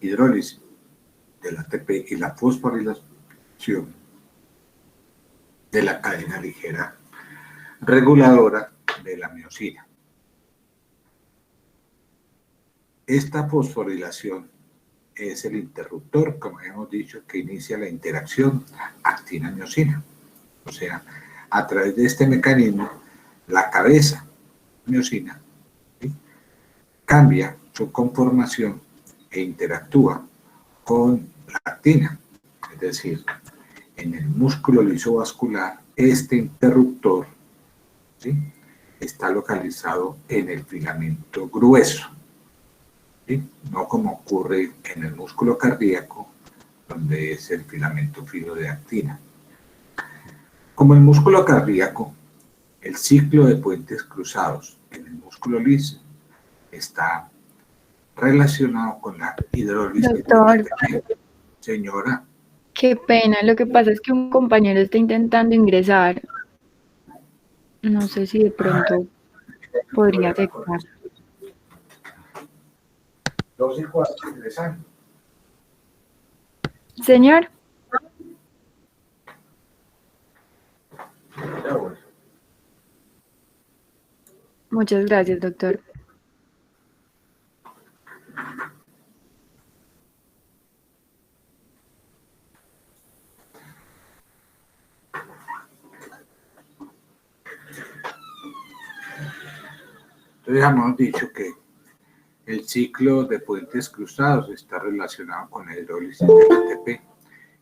hidrólisis del ATP y la fosforilación de la cadena ligera reguladora de la miosina. Esta fosforilación es el interruptor, como hemos dicho, que inicia la interacción actina-miosina. O sea, a través de este mecanismo, la cabeza miosina, ¿sí?, cambia su conformación e interactúa con la actina. Es decir, en el músculo lisovascular, este interruptor, ¿sí?, está localizado en el filamento grueso, ¿sí?, no como ocurre en el músculo cardíaco, donde es el filamento fino de actina. Como el músculo cardíaco, el ciclo de puentes cruzados en el músculo liso está relacionado con la hidrólisis. Doctor, señora. qué pena. Lo que pasa es que un compañero está intentando ingresar. No sé si de pronto podría aceptar. 2:15 ingresando. Señor. Muchas gracias, doctor. Entonces hemos dicho que el ciclo de puentes cruzados está relacionado con la hidrólisis del ATP.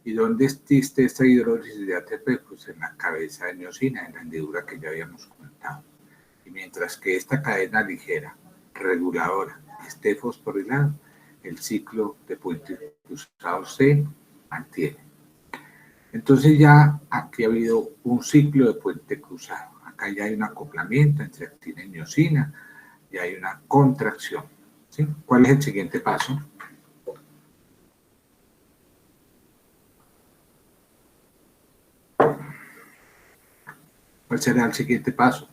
¿Y dónde existe esta hidrólisis de ATP? Pues en la cabeza de miosina, en la hendidura que ya habíamos comentado. Y mientras que esta cadena ligera reguladora esté fosforilada, el ciclo de puentes cruzados se mantiene. Entonces ya aquí ha habido un ciclo de puente cruzado. Acá ya hay un acoplamiento entre actina y miosina, y hay una contracción, ¿sí? ¿Cuál es el siguiente paso? ¿Cuál será el siguiente paso?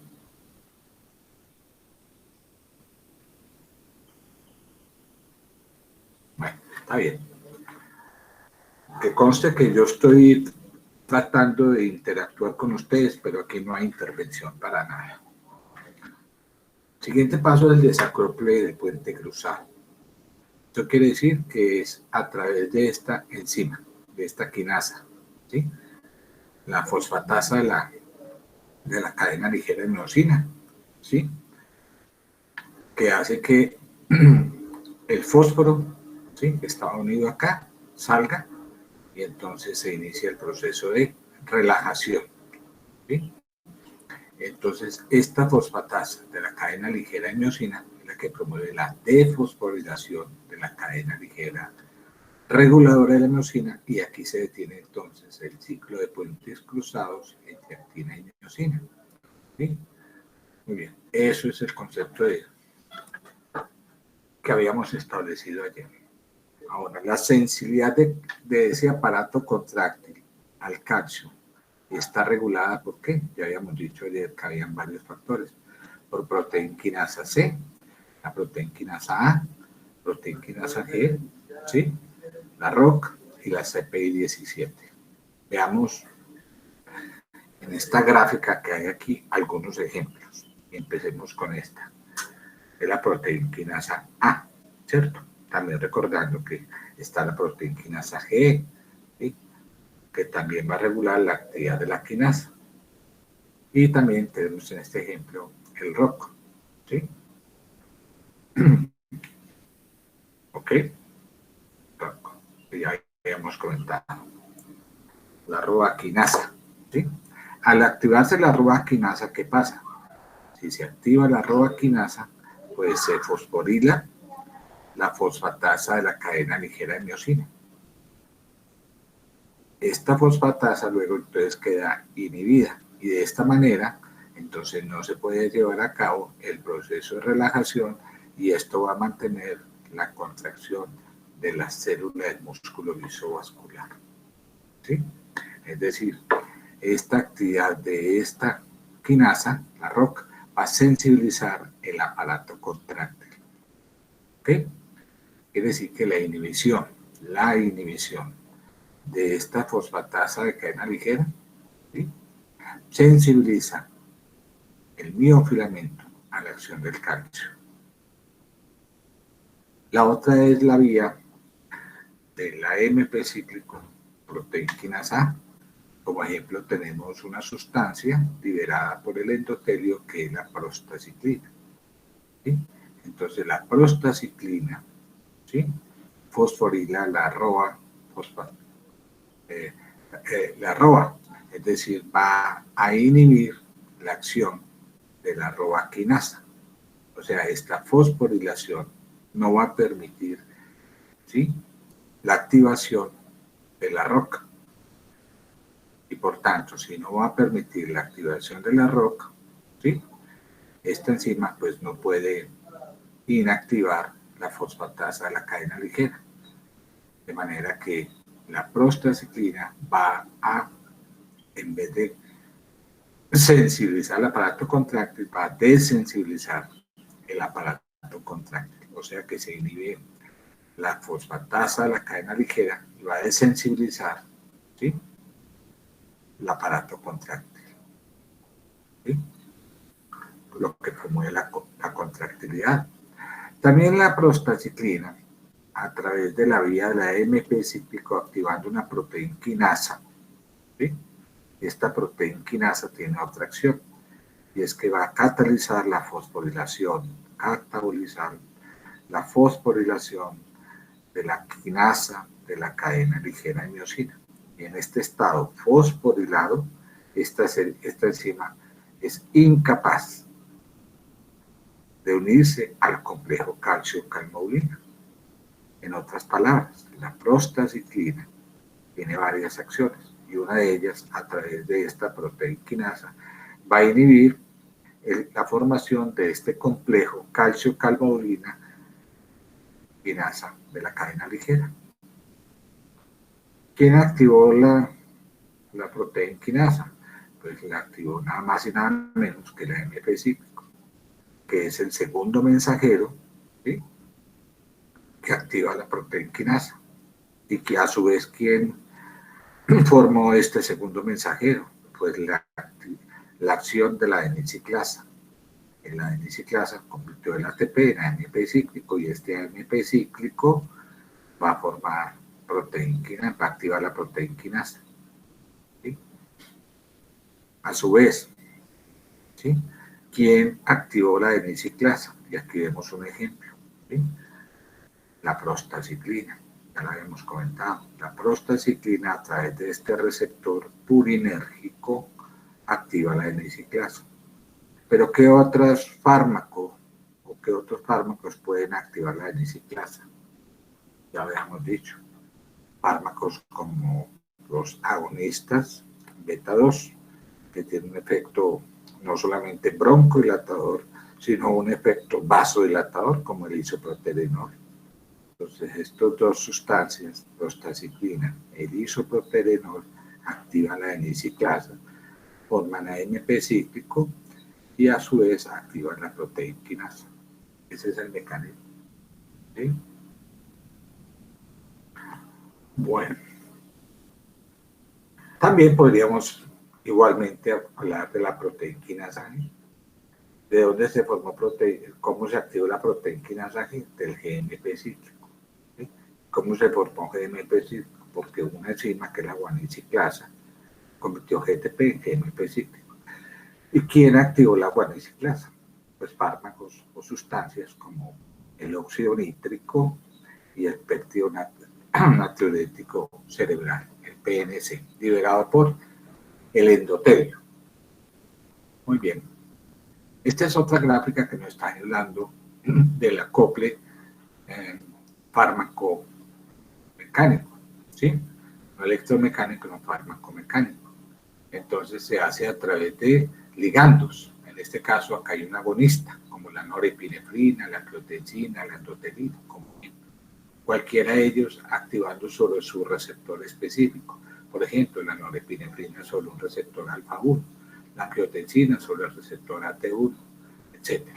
Bueno, está bien. Que conste que yo estoy tratando de interactuar con ustedes, pero aquí no hay intervención para nada. El siguiente paso es el desacople del puente cruzado. Esto quiere decir que es a través de esta enzima, de esta quinasa, ¿sí?, la fosfatasa de la cadena ligera de miosina, ¿sí?, que hace que el fósforo, ¿sí?, que estaba unido acá, salga, y entonces se inicia el proceso de relajación, ¿sí? Entonces, esta fosfatasa de la cadena ligera de miosina es la que promueve la defosforilación de la cadena ligera reguladora de la miosina, y aquí se detiene entonces el ciclo de puentes cruzados entre actina y miosina, ¿sí? Muy bien, eso es el concepto que habíamos establecido ayer. Ahora, la sensibilidad de ese aparato contráctil al calcio está regulada por qué. Ya habíamos dicho ayer que habían varios factores. Por proteína quinasa C, la proteína quinasa A, proteína quinasa G, ¿sí?, la ROC y la CPI-17. Veamos en esta gráfica que hay aquí algunos ejemplos. Empecemos con esta. Es la proteína quinasa A, ¿cierto? También recordando que está la proteína quinasa G, ¿sí?, que también va a regular la actividad de la quinasa. Y también tenemos en este ejemplo el ROC, ¿sí? ¿Ok? ROC, que ya habíamos comentado. La roaquinasa, ¿sí? Al activarse la roaquinasa, ¿qué pasa? Si se activa la roaquinasa, pues se fosforila la fosfatasa de la cadena ligera de miosina. Esta fosfatasa luego entonces queda inhibida, y de esta manera entonces no se puede llevar a cabo el proceso de relajación, y esto va a mantener la contracción de las células del músculo lisovascular, ¿sí? Es decir, esta actividad de esta quinasa, la ROC, va a sensibilizar el aparato contráctil, ¿ok? Quiere decir que la inhibición de esta fosfatasa de cadena ligera, ¿sí?, sensibiliza el miofilamento a la acción del calcio. La otra es la vía de la AMP cíclico proteinquinasa A. Como ejemplo tenemos una sustancia liberada por el endotelio que es la prostaciclina, ¿sí? Entonces la prostaciclina, ¿sí?, fosforila la ROA, es decir, va a inhibir la acción de la ROA quinasa. O sea, esta fosforilación no va a permitir, ¿sí?, la activación de la ROC. Y por tanto, si no va a permitir la activación de la ROC, ¿sí?, esta enzima pues no puede inactivar la fosfatasa de la cadena ligera. De manera que la prostaciclina va a, en vez de sensibilizar el aparato contráctil, va a desensibilizar el aparato contráctil. O sea que se inhibe la fosfatasa de la cadena ligera y va a desensibilizar, ¿sí?, el aparato contráctil, ¿sí?, lo que promueve la contractilidad. También la prostaciclina, a través de la vía de la AMP cíclico, activando una proteinquinasa, ¿sí?, esta proteinquinasa tiene otra acción, y es que va a catalizar la fosforilación, catabolizar la fosforilación de la quinasa de la cadena ligera de miosina. Y en este estado fosforilado, esta enzima es incapaz de unirse al complejo calcio-calmoulina. En otras palabras, la prostaciclina tiene varias acciones y una de ellas, a través de esta proteinquinasa, va a inhibir la formación de este complejo calcio-calmoulina quinasa de la cadena ligera. ¿Quién activó la proteinquinasa? Pues la activó nada más y nada menos que la AMP cíclico, que es el segundo mensajero, ¿sí?, que activa la proteinquinasa, y que a su vez, ¿quién formó este segundo mensajero? Pues la acción de la adeniciclasa. En la adeniciclasa convirtió el ATP en AMP cíclico, y este AMP cíclico va a formar proteinquinasa, va a activar la proteinquinasa, ¿sí? A su vez, ¿sí?, ¿quién activó la adeniciclasa? Y aquí vemos un ejemplo, ¿sí?, la prostaciclina. Ya lo habíamos comentado. La prostaciclina, a través de este receptor purinérgico, activa la adeniciclasa. Pero ¿qué otros fármacos pueden activar la adeniciclasa? Ya habíamos dicho, fármacos como los agonistas beta 2, que tienen un efecto no solamente broncodilatador, sino un efecto vasodilatador, como el isoproterenol. Entonces, estas dos sustancias, prostaciclina e isoproterenol, activan la adeniciclasa, forman AMP cíclico y a su vez activan la proteinquinasa. Ese es el mecanismo, ¿sí? Bueno, también podríamos igualmente hablar de la proteinquinasa. ¿De dónde se formó cómo se activó la proteinquinasa? Del GMP cíclico, ¿sí? ¿Cómo se formó GMP cíclico? Porque una enzima, que es la guaniciclasa, convirtió GTP en GMP cíclico. ¿Y quién activó la guaniciclasa? Pues fármacos o sustancias como el óxido nítrico y el péptido natriurético cerebral, el PNC, liberado por el endotelio. Muy bien. Esta es otra gráfica que nos está hablando del acople fármaco mecánico, ¿sí? No electromecánico, no fármaco mecánico. Entonces se hace a través de ligandos. En este caso acá hay un agonista, como la norepinefrina, la angiotensina, la endotelina, como cualquiera de ellos activando sobre su receptor específico. Por ejemplo, la norepinefrina sobre un receptor alfa-1, la angiotensina sobre el receptor AT1, etc.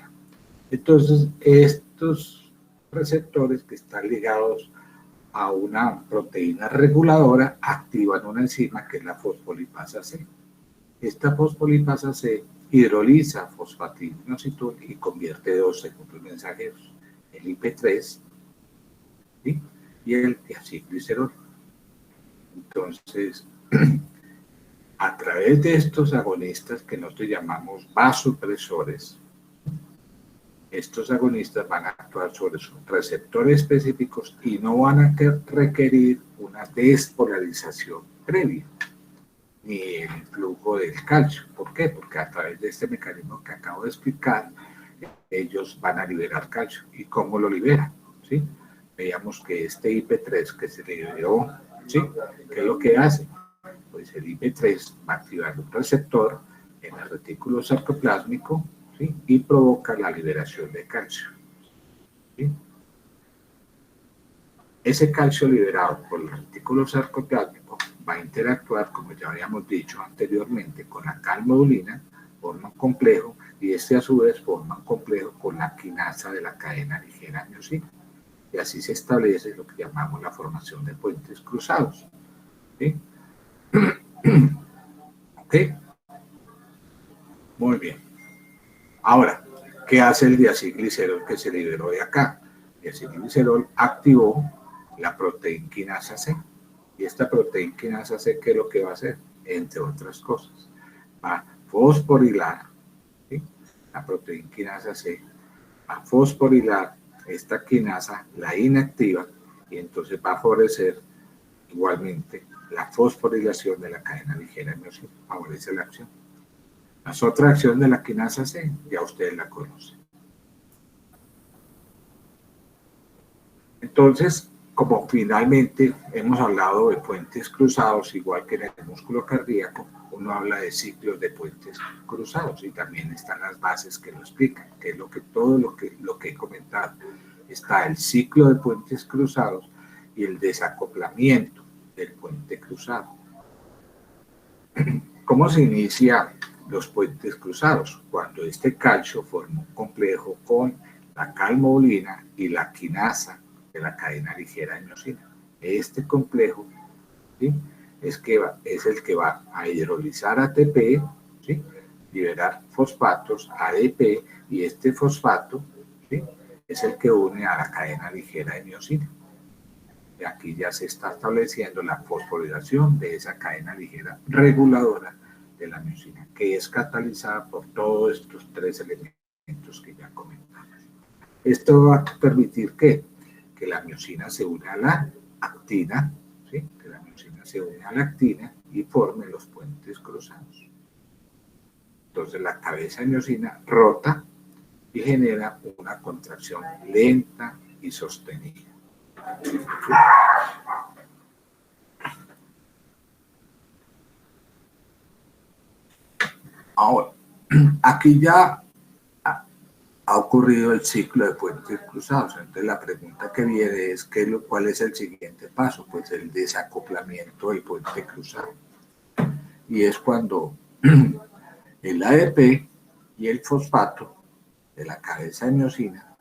Entonces, estos receptores que están ligados a una proteína reguladora, activan una enzima que es la fosfolipasa C. Esta fosfolipasa C hidroliza fosfatinoinositol y convierte dos segundos mensajeros, el IP3, ¿sí?, y el diacilglicerol. Entonces, a través de estos agonistas que nosotros llamamos vasopresores, estos agonistas van a actuar sobre sus receptores específicos y no van a requerir una despolarización previa, ni el flujo del calcio. ¿Por qué? Porque a través de este mecanismo que acabo de explicar, ellos van a liberar calcio. ¿Y cómo lo liberan? ¿Sí? Veíamos que este IP3 que se liberó, ¿sí?, ¿qué es lo que hace? Pues el IP3 va a activar un receptor en el retículo sarcoplásmico, ¿sí?, y provoca la liberación de calcio, ¿sí? Ese calcio liberado por el retículo sarcoplásmico va a interactuar, como ya habíamos dicho anteriormente, con la calmodulina, forma un complejo, y este a su vez forma un complejo con la quinasa de la cadena ligera miosina. Y así se establece lo que llamamos la formación de puentes cruzados, ¿sí? ¿Ok? Muy bien. Ahora, ¿qué hace el diacilglicerol que se liberó de acá? El diacilglicerol activó la proteína quinasa C. Y esta proteína quinasa C, ¿qué es lo que va a hacer? Entre otras cosas, va a fosforilar, ¿sí?, la proteína quinasa C, va a fosforilar esta quinasa, la inactiva, y entonces va a favorecer igualmente la fosforilación de la cadena ligera miosina, favorece la acción. La otra acción de la quinasa C, ya ustedes la conocen. Entonces, como finalmente hemos hablado de puentes cruzados, igual que en el músculo cardíaco, uno habla de ciclos de puentes cruzados y también están las bases que lo explican, que es todo lo que he comentado. Está el ciclo de puentes cruzados y el desacoplamiento del puente cruzado. ¿Cómo se inicia los puentes cruzados? Cuando este calcio forma un complejo con la calmodulina y la quinasa de la cadena ligera de miosina. Este complejo, ¿sí?, es el que va a hidrolizar ATP, ¿sí?, liberar fosfatos, ADP, y este fosfato, ¿sí?, es el que une a la cadena ligera de miosina. Y aquí ya se está estableciendo la fosforilación de esa cadena ligera reguladora de la miosina, que es catalizada por todos estos tres elementos que ya comentamos. Esto va a permitir que la miosina se une a la actina, ¿sí?, que la miosina se une a la actina y forme los puentes cruzados. Entonces la cabeza de miosina rota y genera una contracción lenta y sostenida. Ahora, aquí ya ha ocurrido el ciclo de puentes cruzados. Entonces la pregunta que viene es ¿cuál es el siguiente paso? Pues el desacoplamiento del puente cruzado. Y es cuando el ADP y el fosfato de la cabeza de miosina,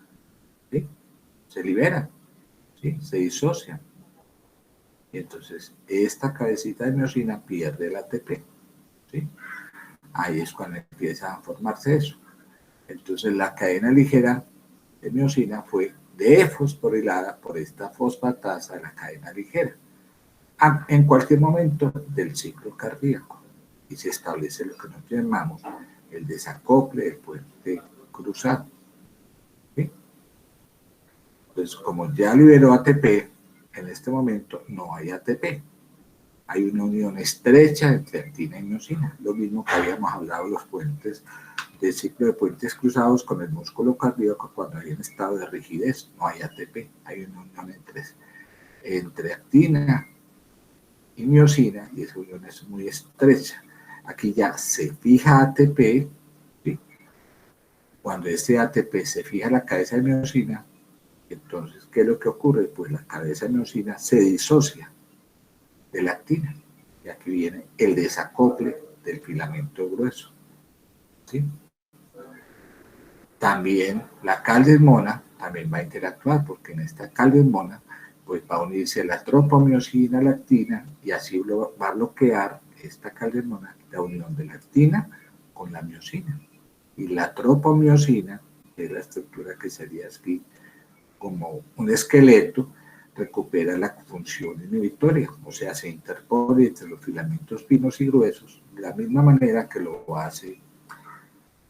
¿sí?, se liberan, ¿sí?, se disocian. Y entonces esta cabecita de miosina pierde el ATP, ¿sí? Ahí es cuando empieza a formarse eso. Entonces la cadena ligera de miosina fue defosforilada por esta fosfatasa de la cadena ligera en cualquier momento del ciclo cardíaco, y se establece lo que nosotros llamamos el desacople del puente cruzado, ¿sí? Entonces, como ya liberó ATP, en este momento no hay ATP, hay una unión estrecha entre actina y miosina, lo mismo que habíamos hablado de los puentes del ciclo de puentes cruzados con el músculo cardíaco cuando hay un estado de rigidez, no hay ATP, hay una unión entre actina y miosina, y esa unión es muy estrecha. Aquí ya se fija ATP, ¿sí? Cuando este ATP se fija en la cabeza de miosina, entonces, ¿qué es lo que ocurre? Pues la cabeza de miosina se disocia de la actina, y aquí viene el desacople del filamento grueso, ¿sí? También la calcesmona también va a interactuar, porque en esta caldermona pues va a unirse la tropomiosina lactina y así va a bloquear esta caldermona la unión de lactina con la miosina. Y la tropomiosina, que es la estructura que sería aquí como un esqueleto, recupera la función inhibitoria, o sea, se interpone entre los filamentos finos y gruesos, de la misma manera que lo hace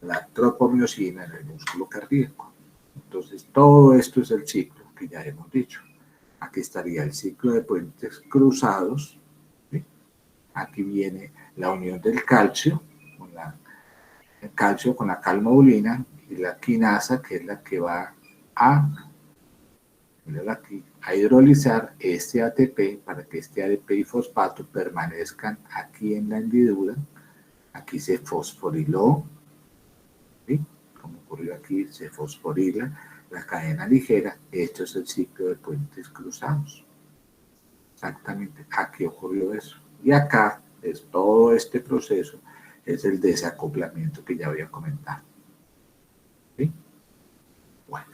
la tropomiosina en el músculo cardíaco. Entonces, todo esto es el ciclo que ya hemos dicho. Aquí estaría el ciclo de puentes cruzados, ¿sí? Aquí viene la unión del calcio, el calcio con la calmodulina y la quinasa, que es la que va a hidrolizar este ATP para que este ADP y fosfato permanezcan aquí en la hendidura. Aquí se fosforiló, ¿sí? Como ocurrió aquí, se fosforila la cadena ligera. Esto es el ciclo de puentes cruzados. Exactamente, aquí ocurrió eso. Y acá es todo este proceso, es el desacoplamiento que ya había comentado. ¿Sí? Bueno.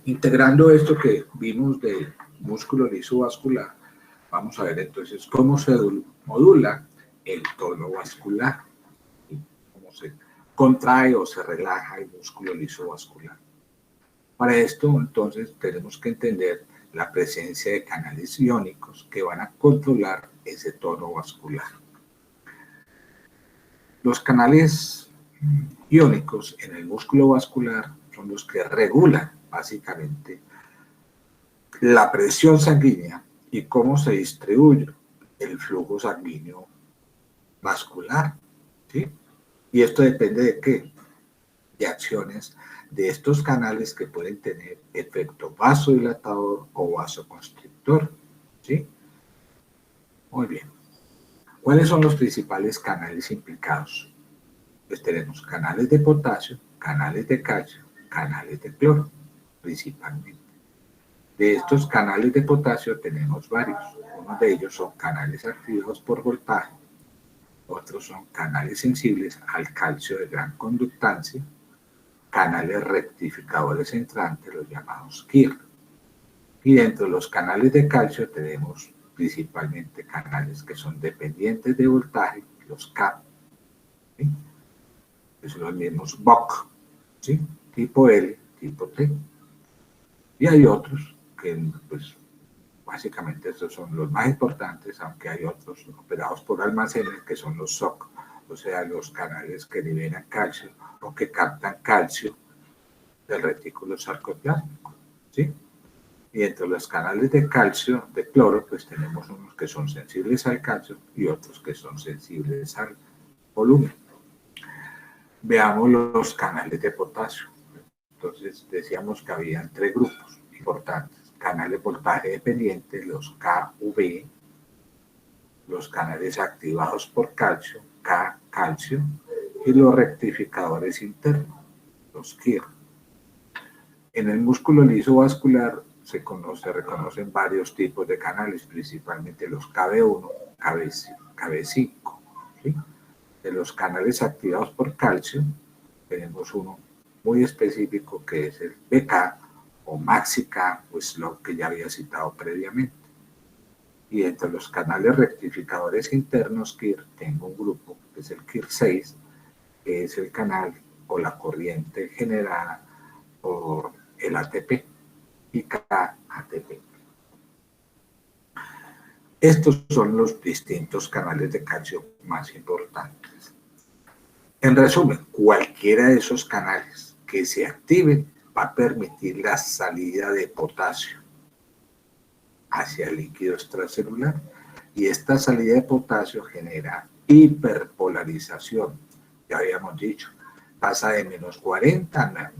Integrando esto que vimos de músculo liso vascular, vamos a ver entonces cómo se modula el tono vascular, cómo se contrae o se relaja el músculo liso vascular. Para esto, entonces, tenemos que entender la presencia de canales iónicos que van a controlar ese tono vascular. Los canales iónicos en el músculo vascular son los que regulan básicamente la presión sanguínea y cómo se distribuye el flujo sanguíneo vascular, ¿sí? Y esto depende de qué, de acciones de estos canales que pueden tener efecto vasodilatador o vasoconstrictor, ¿sí? Muy bien. ¿Cuáles son los principales canales implicados? Pues tenemos canales de potasio, canales de calcio, canales de cloro, principalmente. De estos canales de potasio tenemos varios. Uno de ellos son canales activados por voltaje, otros son canales sensibles al calcio de gran conductancia, canales rectificadores entrantes, los llamados KIR. Y dentro de los canales de calcio tenemos principalmente canales que son dependientes de voltaje, los CAP, ¿sí? Que son los mismos BOC, ¿sí? Tipo L, tipo T. Y hay otros que, pues, básicamente estos son los más importantes, aunque hay otros operados por almacenes que son los SOC, o sea, los canales que liberan calcio o que captan calcio del retículo sarcoplásmico, ¿sí? Y entre los canales de calcio, de cloro, pues tenemos unos que son sensibles al calcio y otros que son sensibles al volumen. Veamos los canales de potasio. Entonces decíamos que habían tres grupos importantes. Canales voltaje dependiente, los KV, los canales activados por calcio, K-calcio, y los rectificadores internos, los KIR. En el músculo liso vascular se reconocen varios tipos de canales, principalmente los KB1, KB5. ¿Sí? De los canales activados por calcio, tenemos uno muy específico que es el BK o MaxiK, pues lo que ya había citado previamente. Y entre los canales rectificadores internos KIR, tengo un grupo que es el KIR6, que es el canal o la corriente generada por el ATP y KATP. Estos son los distintos canales de calcio más importantes. En resumen, cualquiera de esos canales que se activen va a permitir la salida de potasio hacia el líquido extracelular y esta salida de potasio genera hiperpolarización. Ya habíamos dicho, pasa de menos 40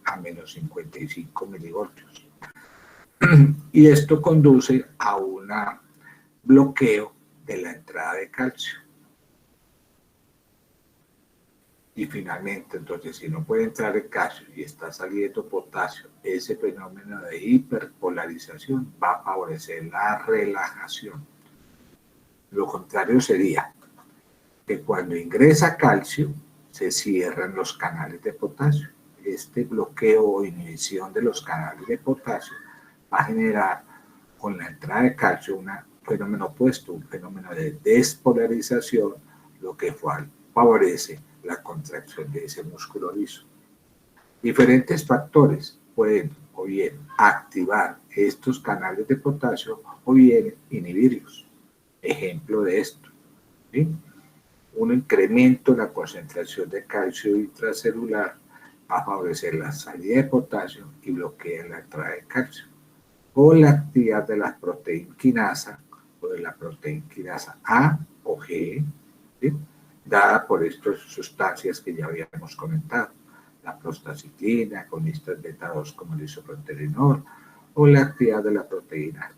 a menos 55 milivoltios. Y esto conduce a un bloqueo de la entrada de calcio. Y finalmente, entonces, si no puede entrar el calcio y está saliendo potasio, ese fenómeno de hiperpolarización va a favorecer la relajación. Lo contrario sería que cuando ingresa calcio, se cierran los canales de potasio. Este bloqueo o inhibición de los canales de potasio va a generar con la entrada de calcio un fenómeno opuesto, un fenómeno de despolarización, lo que favorece la contracción de ese músculo liso. Diferentes factores pueden o bien activar estos canales de potasio o bien inhibirlos. Ejemplo de esto, ¿sí? Un incremento en la concentración de calcio intracelular va a favorecer la salida de potasio y bloquea la entrada de calcio. O la actividad de la proteína quinasa o de la proteína quinasa A o G, ¿sí? Dada por estas sustancias que ya habíamos comentado, la prostacitina, agonistas beta-2 como el isoproterenol, o la actividad de la proteína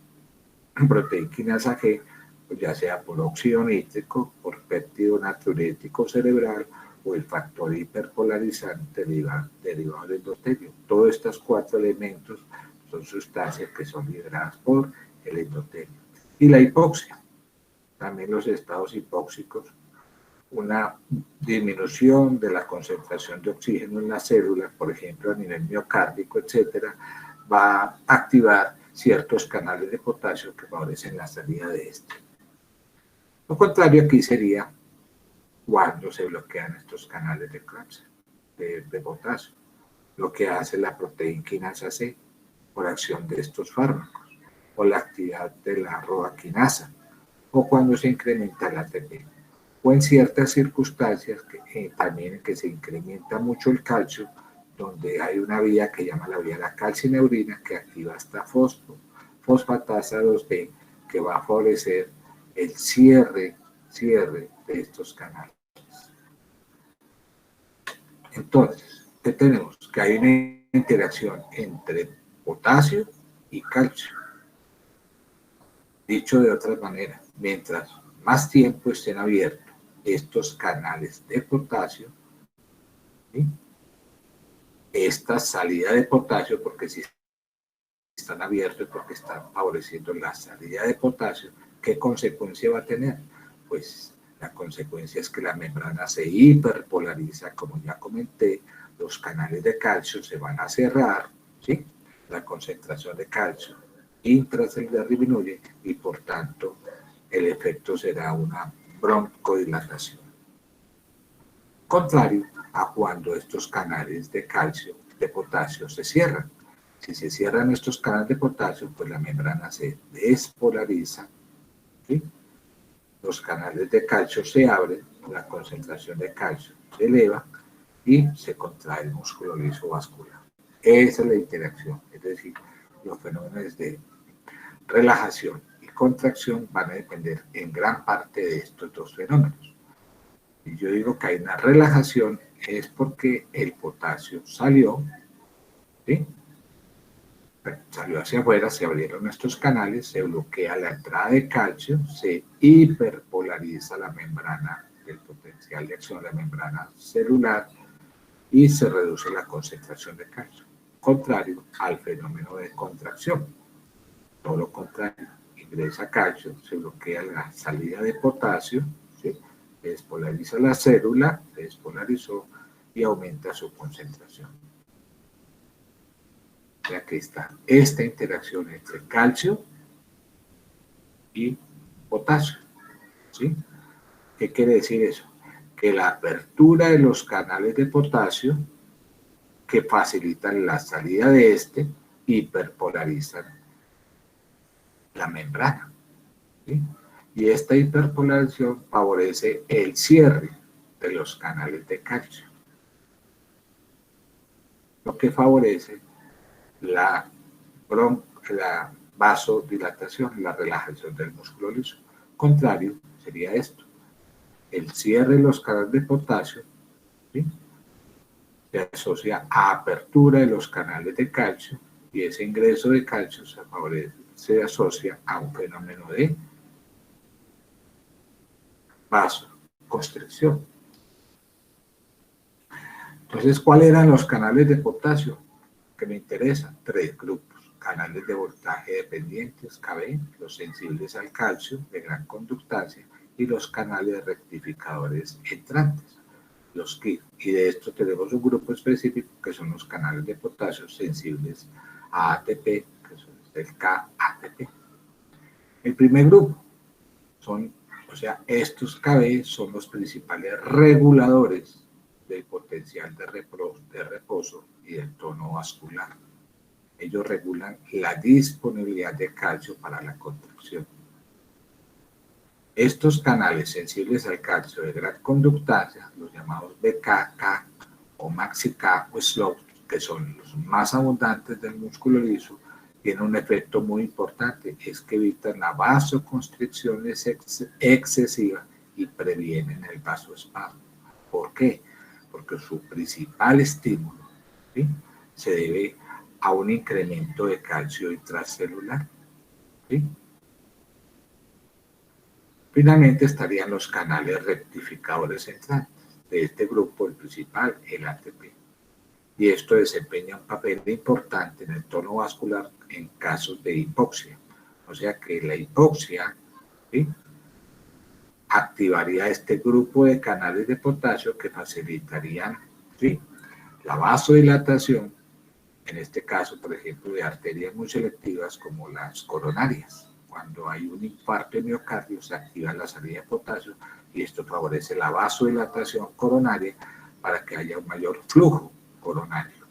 quinasa G, pues ya sea por óxido nítrico, por péptido natriurético cerebral o el factor hiperpolarizante derivado del endotelio. Todos estos 4 elementos son sustancias que son liberadas por el endotelio. Y la hipoxia, también los estados hipóxicos, una disminución de la concentración de oxígeno en las células, por ejemplo a nivel miocárdico, etcétera, va a activar ciertos canales de potasio que favorecen la salida de este. Lo contrario aquí sería cuando se bloquean estos canales de calcio, de potasio, lo que hace la proteína quinasa C por acción de estos fármacos, o la actividad de la roaquinasa, o cuando se incrementa el ATP, o en ciertas circunstancias también en que se incrementa mucho el calcio, donde hay una vía que llama la vía de la calcineurina que activa esta fosfatasa 2B que va a favorecer el cierre de estos canales. Entonces, ¿qué tenemos? Que hay una interacción entre potasio y calcio. Dicho de otra manera, mientras más tiempo estén abiertos estos canales de potasio, ¿sí? Esta salida de potasio, porque si están abiertos porque están favoreciendo la salida de potasio, ¿qué consecuencia va a tener? Pues la consecuencia es que la membrana se hiperpolariza, como ya comenté, los canales de calcio se van a cerrar, ¿sí? La concentración de calcio intracelular disminuye y por tanto el efecto será una broncodilatación. Contrario a cuando estos canales de calcio, de potasio se cierran. Si se cierran estos canales de potasio, pues la membrana se despolariza, ¿sí? Los canales de calcio se abren, la concentración de calcio se eleva y se contrae el músculo liso vascular. Esa es la interacción, es decir, los fenómenos de relajación y contracción van a depender en gran parte de estos dos fenómenos. Y yo digo que hay una relajación es porque el potasio salió, ¿sí? Salió hacia afuera, se abrieron estos canales, se bloquea la entrada de calcio, se hiperpolariza la membrana del potencial de acción de la membrana celular y se reduce la concentración de calcio, contrario al fenómeno de contracción. Todo lo contrario, ingresa calcio, se bloquea la salida de potasio, ¿sí? Se despolariza la célula, se despolarizó y aumenta su concentración. O sea que está esta interacción entre calcio y potasio, ¿sí? ¿Qué quiere decir eso? Que la apertura de los canales de potasio que facilitan la salida de este hiperpolarizan la membrana, ¿sí? Y esta hiperpolarización favorece el cierre de los canales de calcio, lo que favorece la vasodilatación, la relajación del músculo liso. Contrario sería esto, el cierre de los canales de potasio, ¿sí? Se asocia a apertura de los canales de calcio y ese ingreso de calcio se asocia a un fenómeno de vasoconstricción. Entonces, ¿cuáles eran los canales de potasio que me interesan? 3 grupos: canales de voltaje dependientes, KB, los sensibles al calcio, de gran conductancia, y los canales rectificadores entrantes, los KIR. Y de esto tenemos un grupo específico que son los canales de potasio sensibles a ATP, que son el KATP. El primer grupo son, o sea, estos KB son los principales reguladores del potencial de reposo y del tono vascular. Ellos regulan la disponibilidad de calcio para la contracción. Estos canales sensibles al calcio de gran conductancia, los llamados BKK o MaxiK o SLOW, que son los más abundantes del músculo liso, tienen un efecto muy importante, es que evitan la vasoconstricción excesiva y previenen el vasoespasmo. ¿Por qué? Porque su principal estímulo, ¿sí?, se debe a un incremento de calcio intracelular, ¿sí? Finalmente estarían los canales rectificadores centrales. De este grupo, el principal, el ATP. Y esto desempeña un papel importante en el tono vascular en casos de hipoxia. O sea que la hipoxia, ¿sí?, activaría este grupo de canales de potasio que facilitarían, ¿sí?, la vasodilatación, en este caso, por ejemplo, de arterias muy selectivas como las coronarias. Cuando hay un infarto de miocardio, se activa la salida de potasio y esto favorece la vasodilatación coronaria para que haya un mayor flujo coronario.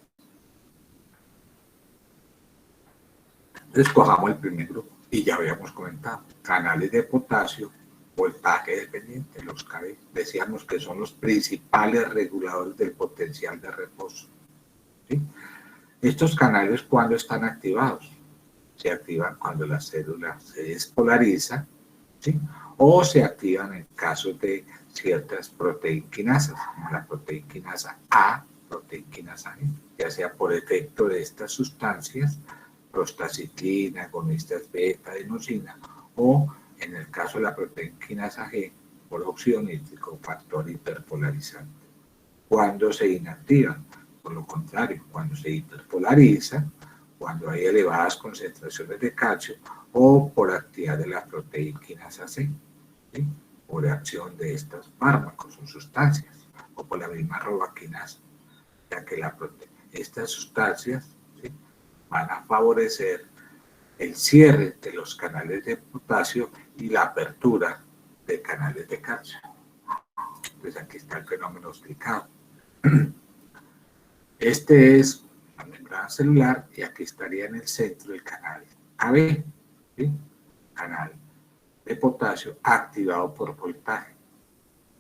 Entonces, cojamos el primer grupo y ya habíamos comentado, canales de potasio, voltaje dependiente, los KB. Decíamos que son los principales reguladores del potencial de reposo, ¿sí? Estos canales, ¿cuándo están activados? Se activan cuando la célula se despolariza, ¿sí?, o se activan en casos de ciertas proteinquinasas, como la proteinquinasa A, proteinquinasa G, ya sea por efecto de estas sustancias, prostaciclina, agonistas beta, adenosina, o en el caso de la proteinquinasa G, por óxido nítrico, factor hiperpolarizante. ¿Cuándo se inactivan? Por lo contrario, cuando se hiperpolariza, cuando hay elevadas concentraciones de calcio o por actividad de la proteinquinasa C, ¿sí?, por acción de estos fármacos o sustancias, o por la misma robaquinasa, ya que estas sustancias, ¿sí?, van a favorecer el cierre de los canales de potasio y la apertura de canales de calcio. Pues aquí está el fenómeno explicado. Este es la membrana celular y aquí estaría en el centro el canal AB, ¿sí?, canal de potasio activado por voltaje.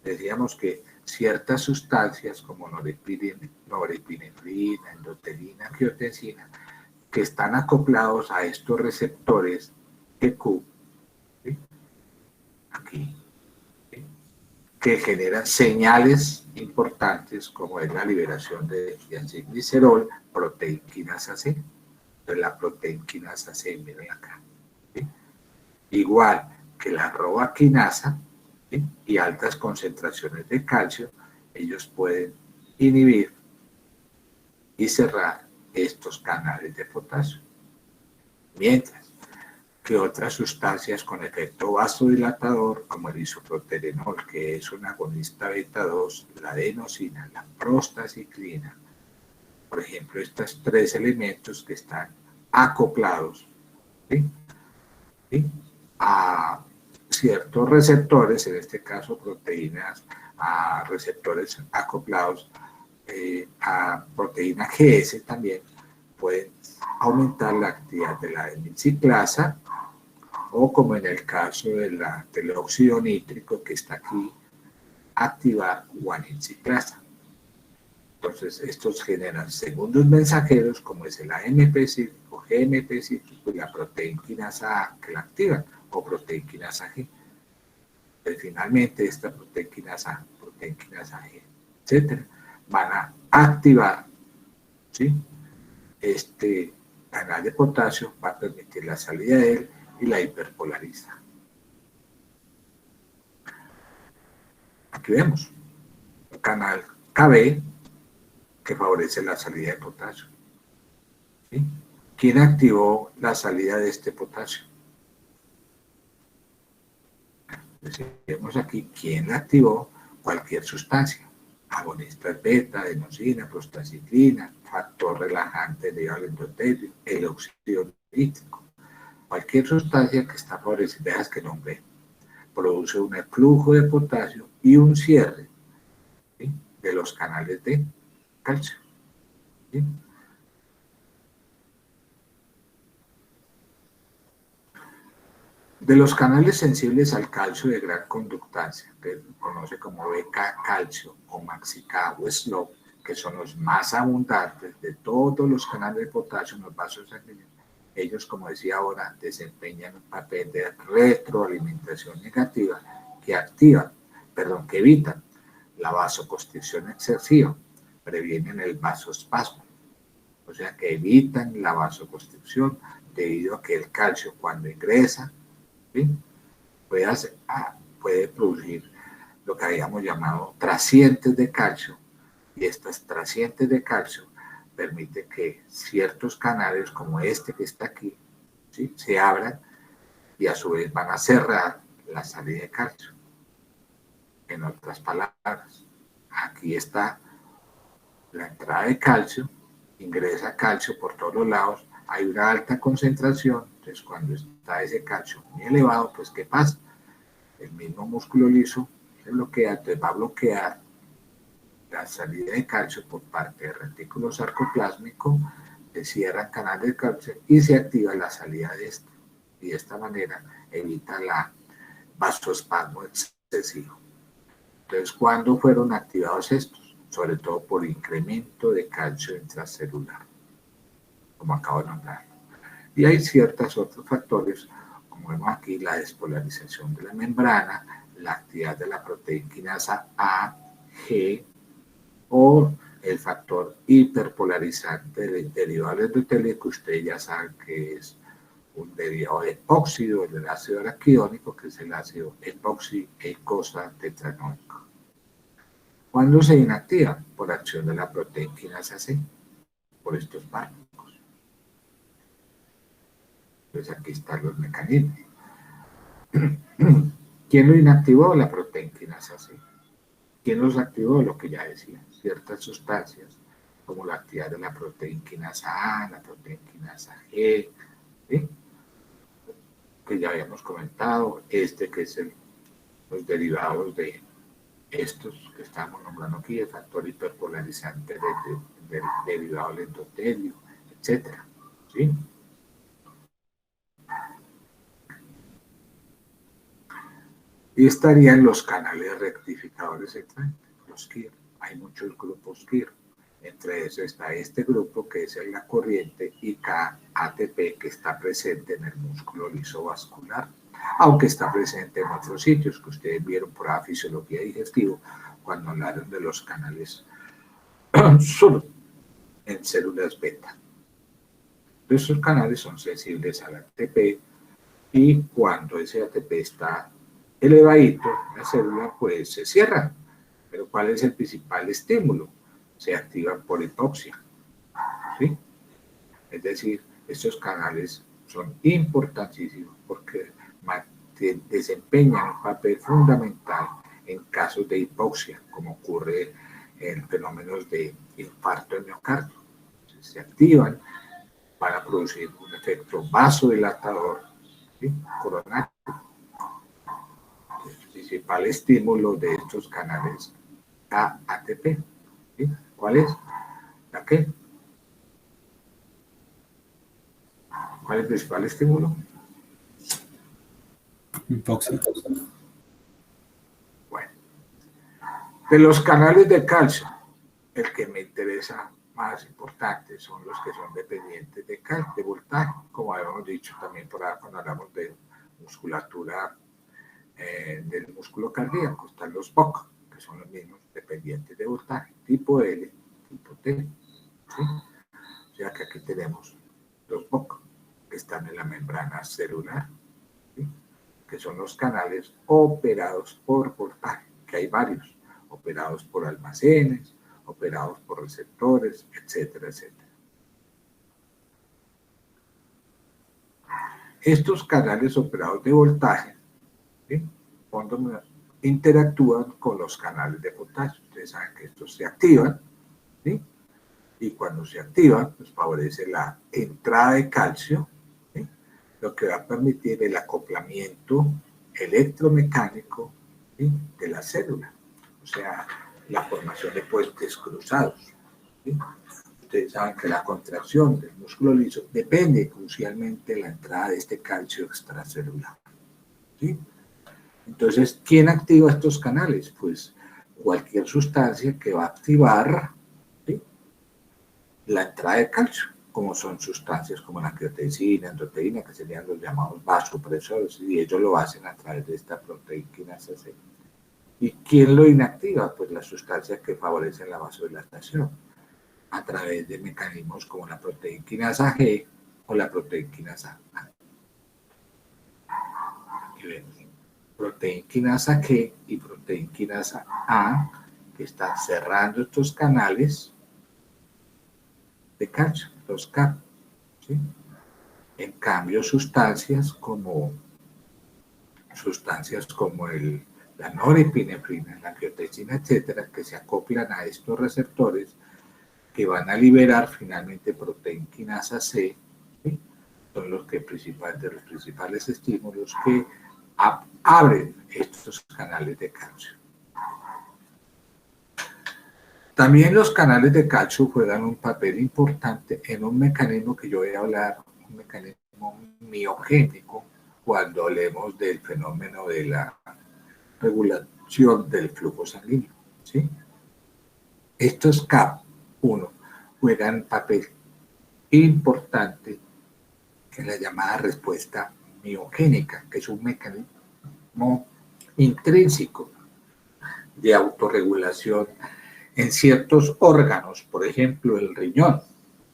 Decíamos que ciertas sustancias como norepinefrina, endotelina, angiotensina, que están acoplados a estos receptores EQ, ¿sí?, aquí, ¿sí?, que generan señales importantes como es la liberación de diacilglicerol, proteinquinasa C. Entonces la proteinquinasa C, miren acá, ¿sí?, igual que la robaquinasa, ¿sí?, y altas concentraciones de calcio, ellos pueden inhibir y cerrar estos canales de potasio. Mientras que otras sustancias con efecto vasodilatador, como el isoproterenol, que es un agonista beta 2, la adenosina, la prostaciclina, por ejemplo, estos 3 elementos que están acoplados, ¿sí?, ¿sí?, a ciertos receptores, en este caso proteínas, a receptores acoplados a proteína GS también, pueden aumentar la actividad de la adenosilclasa, o como en el caso del óxido nítrico que está aquí, activar guanilciclasa. Entonces, estos generan segundos mensajeros, como es el AMP cíclico, GMP cíclico y la proteinquinasa A que la activan, o proteinquinasa G. Pero finalmente, esta proteinquinasa G, etcétera, van a activar, ¿sí?, este canal de potasio, va a permitir la salida de él y la hiperpolariza. Aquí vemos el canal KB, que favorece la salida de potasio. ¿Sí? ¿Quién activó la salida de este potasio? Decimos aquí, ¿quién la activó? Cualquier sustancia. Agonistas beta, adenosina, prostaciclina, factor relajante derivado del endotelio, el óxido nítrico. Cualquier sustancia que está favorecida, dejas que nombre, produce un flujo de potasio y un cierre, ¿sí?, de los canales de calcio. ¿Sí? De los canales sensibles al calcio de gran conductancia, que se conoce como beca calcio o maxica o slope, que son los más abundantes de todos los canales de potasio en los vasos sanguíneos, ellos, como decía ahora, desempeñan un papel de retroalimentación negativa que evitan la vasoconstricción excesiva, previenen el vasoespasmo, o sea que evitan la vasoconstricción debido a que el calcio cuando ingresa, ¿sí?, puede producir lo que habíamos llamado trasientes de calcio, y estas trasientes de calcio permiten que ciertos canales como este que está aquí, ¿sí?, se abran y a su vez van a cerrar la salida de calcio. En otras palabras, aquí está la entrada de calcio, ingresa calcio por todos los lados, hay una alta concentración, entonces cuando está ese calcio muy elevado, pues ¿qué pasa? El mismo músculo liso se bloquea, entonces va a bloquear la salida de calcio por parte del retículo sarcoplásmico, se cierra canal de calcio y se activa la salida de este. Y de esta manera evita la vasoespasmo excesivo. Entonces, ¿cuándo fueron activados estos? Sobre todo por incremento de calcio intracelular, como acabo de nombrar. Y hay ciertos otros factores, como vemos aquí, la despolarización de la membrana, la actividad de la proteínasa A, G, o el factor hiperpolarizante del derivado del endotelio, que ustedes ya saben que es un derivado de epóxido del ácido araquidónico, que es el ácido epoxi-eicosa tetranóico. ¿Cuándo se inactiva? Por acción de la proteínasa C, por estos fármacos. Entonces aquí están los mecanismos. ¿Quién lo inactivó? La proteínasa C. ¿Quién los activó? Lo que ya decía, ciertas sustancias, como la actividad de la proteínasa A, la proteínasa G, ¿sí?, que ya habíamos comentado, que es los derivados de estos que estamos nombrando aquí, el factor hiperpolarizante del derivado del endotelio, etcétera, ¿sí? Y estarían los canales rectificadores extraños, los KIR. Hay muchos grupos KIR. Entre esos está este grupo, que es la corriente IK-ATP, que está presente en el músculo lisovascular, aunque está presente en otros sitios que ustedes vieron por la fisiología digestiva cuando hablaron de los canales solo en células beta. Estos canales son sensibles al ATP, y cuando ese ATP está elevadito, la célula pues se cierra. Pero ¿cuál es el principal estímulo? Se activan por hipoxia, ¿sí? Es decir, estos canales son importantísimos porque desempeñan un papel fundamental en casos de hipoxia, como ocurre en fenómenos de infarto de miocardio. Se activan para producir un efecto vasodilatador, ¿sí?, coronario. El principal estímulo de estos canales ATP, ¿sí? ¿Cuál es? ¿La qué? ¿Cuál es el principal estímulo? Hipoxia. Bueno, de los canales de calcio, el que me interesa más importante son los que son dependientes de voltaje, como habíamos dicho también por ahí cuando hablamos de musculatura del músculo cardíaco. Están los POC, que son los mismos dependientes de voltaje, tipo L, tipo T, ¿sí? O sea que aquí tenemos los POC, que están en la membrana celular, ¿sí?, que son los canales operados por voltaje, que hay varios, operados por almacenes, operados por receptores, etcétera, etcétera. Estos canales operados de voltaje, ¿sí?, cuando interactúan con los canales de potasio. Ustedes saben que estos se activan, ¿sí?, y cuando se activan, pues favorece la entrada de calcio, ¿sí?, lo que va a permitir el acoplamiento electromecánico, ¿sí?, de la célula, o sea, la formación de puentes cruzados, ¿sí? Ustedes saben que la contracción del músculo liso depende crucialmente de la entrada de este calcio extracelular, ¿sí? Entonces, ¿quién activa estos canales? Pues cualquier sustancia que va a activar, ¿sí?, la entrada de calcio, como son sustancias como la angiotensina, endoteína, que serían los llamados vasopresores, y ellos lo hacen a través de esta proteína C. ¿Y quién lo inactiva? Pues las sustancias que favorecen la vasodilatación, a través de mecanismos como la proteinquinasa G o la proteinquinasa A. Aquí vemos proteinquinasa G y proteinquinasa A, que están cerrando estos canales de calcio, los CAP, ¿sí? En cambio, sustancias como la norepinefrina, la angiotensina, etcétera, que se acoplan a estos receptores, que van a liberar finalmente proteinquinasa C, ¿sí?, son los principales estímulos que abren estos canales de calcio. También los canales de calcio juegan un papel importante en un mecanismo que yo voy a hablar, un mecanismo miogénico, cuando hablemos del fenómeno de la regulación del flujo sanguíneo, ¿sí? Estos CAP1 juegan un papel importante en la llamada respuesta miogénica, que es un mecanismo intrínseco de autorregulación en ciertos órganos, por ejemplo, el riñón,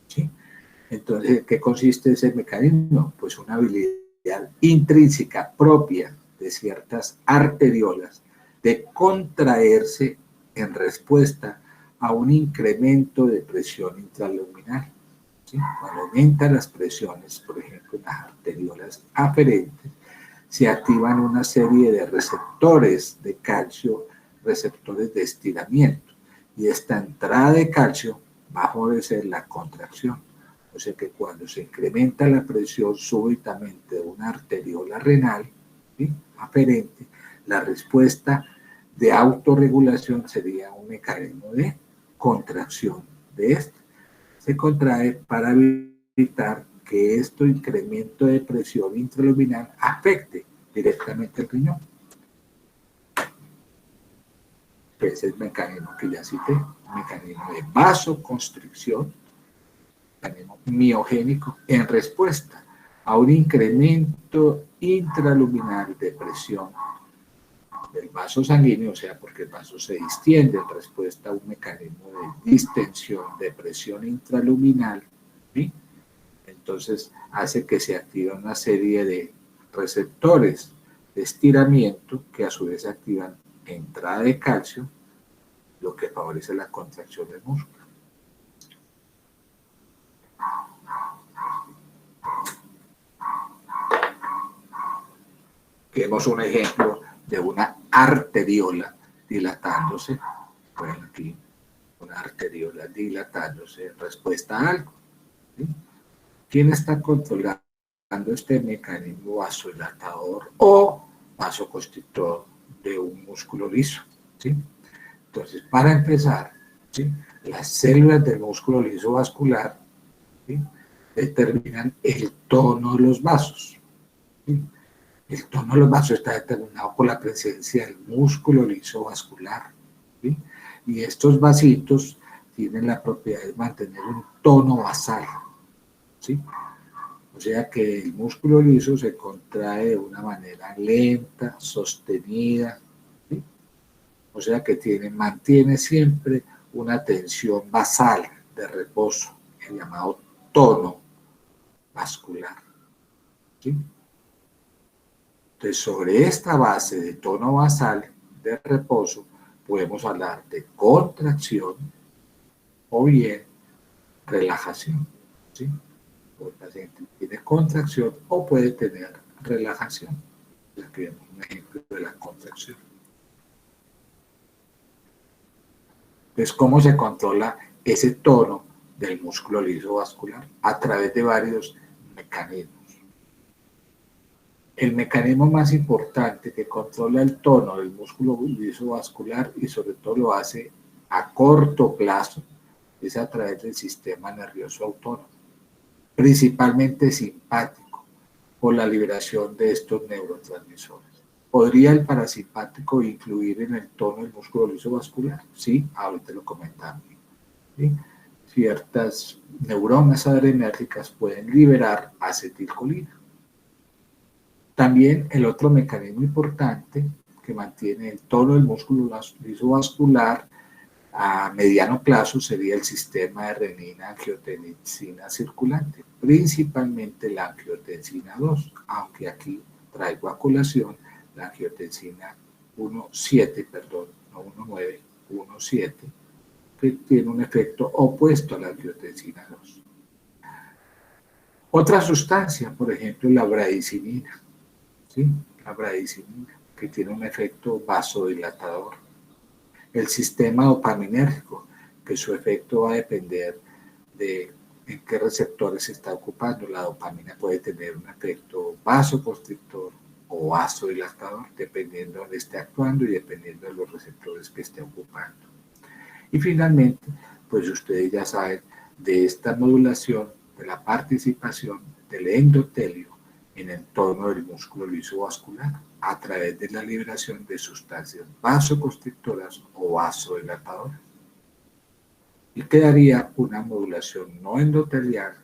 ¿sí? Entonces, ¿qué consiste ese mecanismo? Pues una habilidad intrínseca propia de ciertas arteriolas de contraerse en respuesta a un incremento de presión intraluminal, ¿sí? Cuando aumentan las presiones, por ejemplo, en las arteriolas aferentes, se activan una serie de receptores de calcio, receptores de estiramiento, y esta entrada de calcio va a favorecer la contracción. O sea que cuando se incrementa la presión súbitamente de una arteriola renal, ¿sí?, aferente, la respuesta de autorregulación sería un mecanismo de contracción de este. Se contrae para evitar que este incremento de presión intraluminal afecte directamente el riñón. Ese es el mecanismo que ya cité, un mecanismo de vasoconstricción, mecanismo miogénico, en respuesta a un incremento intraluminal de presión del vaso sanguíneo, o sea, porque el vaso se distiende en respuesta a un mecanismo de distensión de presión intraluminal, ¿sí? Entonces hace que se active una serie de receptores de estiramiento que a su vez activan entrada de calcio, lo que favorece la contracción del músculo. Vemos un ejemplo de una arteriola dilatándose, bueno, aquí una arteriola dilatándose en respuesta a algo, ¿sí? ¿Quién está controlando este mecanismo vasodilatador o vasoconstrictor de un músculo liso? ¿Sí? Entonces, para empezar, ¿sí?, las células del músculo liso vascular, ¿sí?, determinan el tono de los vasos, ¿sí? El tono de los vasos está determinado por la presencia del músculo liso vascular, ¿sí? Y estos vasitos tienen la propiedad de mantener un tono basal, ¿sí? O sea que el músculo liso se contrae de una manera lenta, sostenida, ¿sí? O sea que mantiene siempre una tensión basal de reposo, el llamado tono vascular, ¿sí? Entonces, sobre esta base de tono basal de reposo, podemos hablar de contracción, o bien relajación, ¿sí? El paciente tiene contracción o puede tener relajación. Aquí vemos un ejemplo de la contracción. Entonces, ¿cómo se controla ese tono del músculo liso vascular? A través de varios mecanismos. El mecanismo más importante que controla el tono del músculo liso vascular y sobre todo lo hace a corto plazo es a través del sistema nervioso autónomo, principalmente simpático, por la liberación de estos neurotransmisores. ¿Podría el parasimpático influir en el tono del músculo liso vascular? Sí, ahorita lo comentamos. ¿Sí? Ciertas neuronas adrenérgicas pueden liberar acetilcolina. También el otro mecanismo importante que mantiene el tono del músculo liso vascular a mediano plazo sería el sistema de renina-angiotensina circulante, principalmente la angiotensina 2, aunque aquí traigo a colación la angiotensina 1,7, perdón, no 1,9, 1,7, que tiene un efecto opuesto a la angiotensina 2. Otra sustancia, por ejemplo, la bradicinina, ¿sí? La bradicinina, que tiene un efecto vasodilatador. El sistema dopaminérgico, que su efecto va a depender de en qué receptores se está ocupando. La dopamina puede tener un efecto vasoconstrictor o vasodilatador, dependiendo de dónde esté actuando y dependiendo de los receptores que esté ocupando. Y finalmente, pues ustedes ya saben de esta modulación, de la participación del endotelio en el tono del músculo liso vascular a través de la liberación de sustancias vasoconstrictoras o vasodilatadoras. Y quedaría una modulación no endotelial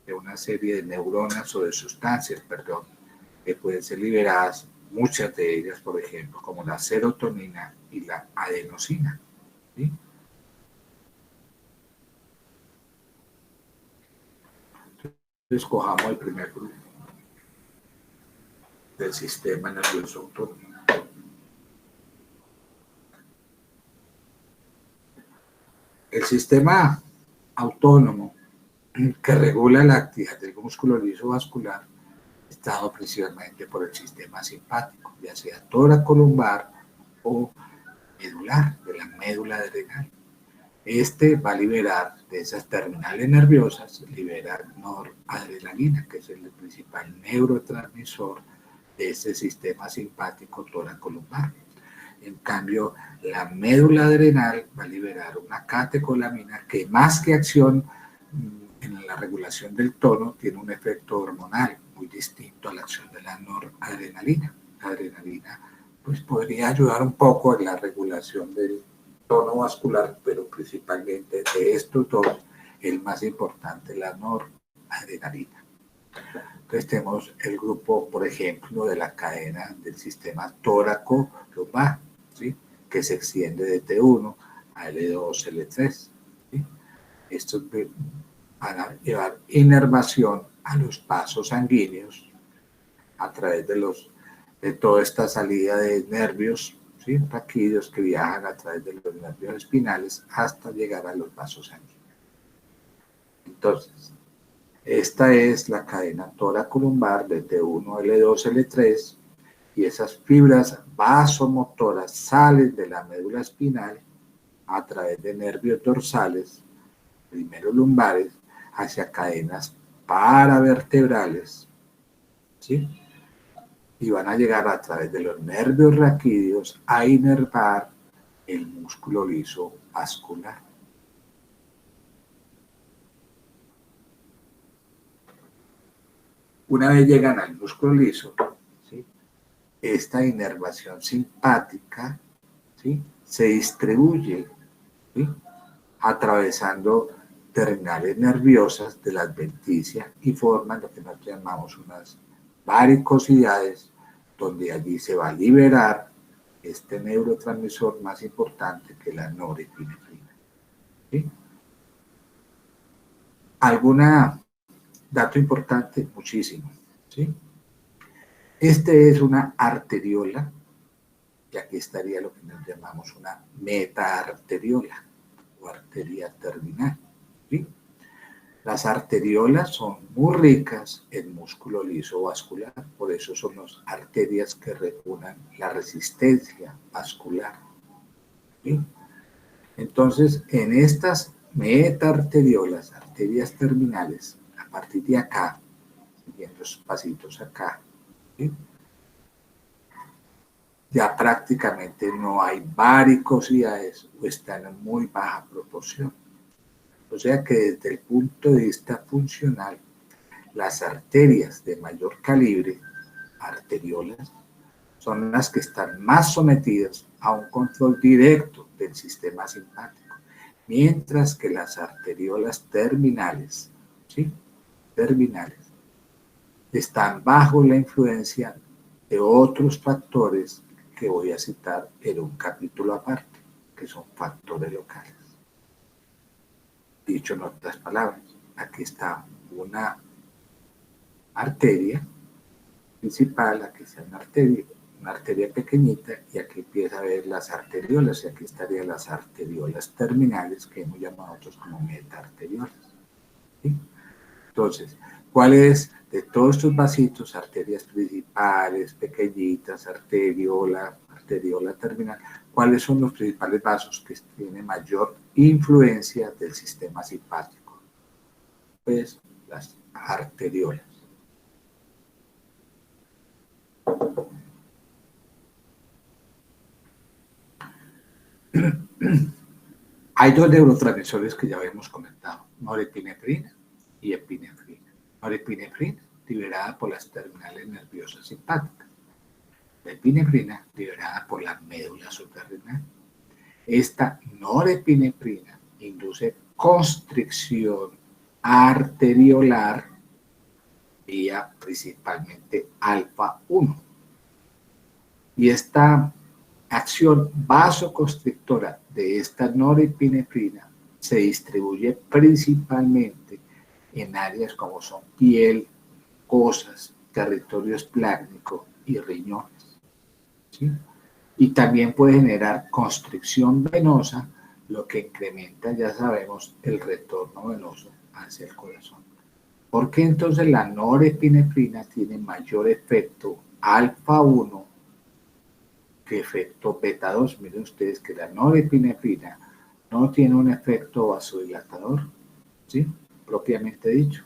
de una serie de neuronas o de sustancias, perdón, que pueden ser liberadas, muchas de ellas, por ejemplo, como la serotonina y la adenosina, ¿sí? Escojamos el primer grupo del sistema nervioso autónomo. El sistema autónomo que regula la actividad del músculo liso vascular está dado principalmente por el sistema simpático, ya sea toracolumbar o medular, de la médula adrenal. Este va a liberar de esas terminales nerviosas, libera noradrenalina, que es el principal neurotransmisor de ese sistema simpático toracolumbar. En cambio, la médula adrenal va a liberar una catecolamina que más que acción en la regulación del tono tiene un efecto hormonal muy distinto a la acción de la noradrenalina. La adrenalina pues podría ayudar un poco en la regulación del tono vascular, pero principalmente de estos dos, el más importante, la noradrenalina. Entonces tenemos el grupo, por ejemplo, de la cadena del sistema tóraco-lumbar, ¿sí? Que se extiende de T1 a L2, L3. ¿Sí? Estos van a llevar inervación a los vasos sanguíneos a través de toda esta salida de nervios, ¿sí? Raquídeos que viajan a través de los nervios espinales hasta llegar a los vasos sanguíneos. Entonces, esta es la cadena toracolumbar de T1, L2, L3 y esas fibras vasomotoras salen de la médula espinal a través de nervios dorsales, primero lumbares, hacia cadenas paravertebrales, ¿sí? Y van a llegar a través de los nervios raquídeos a inervar el músculo liso vascular. Una vez llegan al músculo liso, ¿sí? Esta inervación simpática, ¿sí? Se distribuye, ¿sí? Atravesando terminales nerviosas de la adventicia y forman lo que nosotros llamamos unas varicosidades, donde allí se va a liberar este neurotransmisor más importante que la norepinefrina. ¿Sí? ¿Alguna dato importante? Muchísimo. ¿Sí? Este es una arteriola, y aquí estaría lo que nos llamamos una metaarteriola. o arteria terminal, ¿sí? Las arteriolas son muy ricas en músculo liso vascular, por eso son las arterias que regulan la resistencia vascular, ¿sí? Entonces, en estas metaarteriolas, arterias terminales, a partir de acá, siguiendo los pasitos acá, ¿sí? Ya prácticamente no hay varicosidades o están en muy baja proporción. O sea que desde el punto de vista funcional, las arterias de mayor calibre, arteriolas, son las que están más sometidas a un control directo del sistema simpático, mientras que las arteriolas terminales, ¿sí? Terminales, están bajo la influencia de otros factores que voy a citar en un capítulo aparte, que son factores locales. Dicho en otras palabras, aquí está una arteria principal, aquí está una arteria pequeñita, y aquí empieza a ver las arteriolas, y aquí estarían las arteriolas terminales, que hemos llamado nosotros como metaarteriolas, ¿sí? Entonces, ¿cuáles de todos estos vasitos, arterias principales, pequeñitas, arteriola terminal, cuáles son los principales vasos que tienen mayor influencia del sistema simpático? Pues las arteriolas. Hay dos neurotransmisores que ya habíamos comentado, norepinefrina y epinefrina. Norepinefrina, liberada por las terminales nerviosas simpáticas. La epinefrina, liberada por la médula suprarrenal. Esta norepinefrina induce constricción arteriolar vía principalmente alfa 1. Y esta acción vasoconstrictora de esta norepinefrina se distribuye principalmente en áreas como son piel, cosas, territorio esplácnico y riñones, ¿sí? Y también puede generar constricción venosa, lo que incrementa, ya sabemos, el retorno venoso hacia el corazón. ¿Por qué entonces la norepinefrina tiene mayor efecto alfa 1 que efecto beta 2? Miren ustedes que la norepinefrina no tiene un efecto vasodilatador, ¿sí? Propiamente dicho.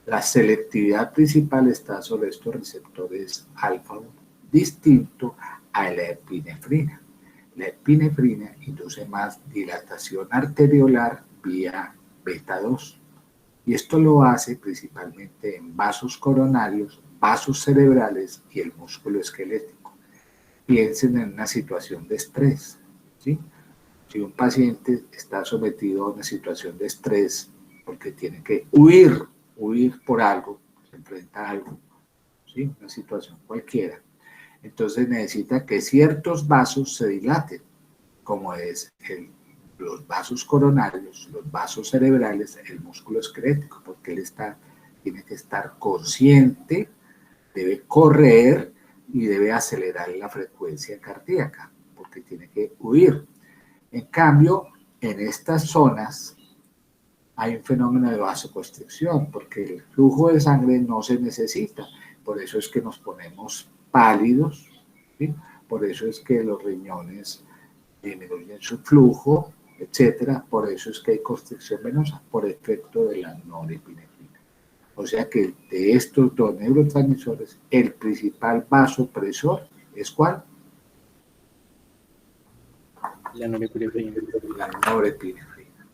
La selectividad principal está sobre estos receptores alfa 1, distinto a la epinefrina. La epinefrina induce más dilatación arteriolar vía beta 2. Y esto lo hace principalmente en vasos coronarios, vasos cerebrales y el músculo esquelético. Piensen en una situación de estrés, ¿sí? Si un paciente está sometido a una situación de estrés porque tiene que huir por algo, se enfrenta a algo, ¿sí? Una situación cualquiera, entonces necesita que ciertos vasos se dilaten, como es los vasos coronarios, los vasos cerebrales, el músculo esquelético, porque él tiene que estar consciente, debe correr y debe acelerar la frecuencia cardíaca, porque tiene que huir. En cambio, en estas zonas hay un fenómeno de vasoconstricción, porque el flujo de sangre no se necesita. Por eso es que nos ponemos pálidos, ¿sí? Por eso es que los riñones disminuyen su flujo, etcétera. Por eso es que hay constricción venosa, por efecto de la norepinefrina. O sea que de estos dos neurotransmisores, el principal vasopresor es ¿cuál? La norepinefrina. La norepinefrina.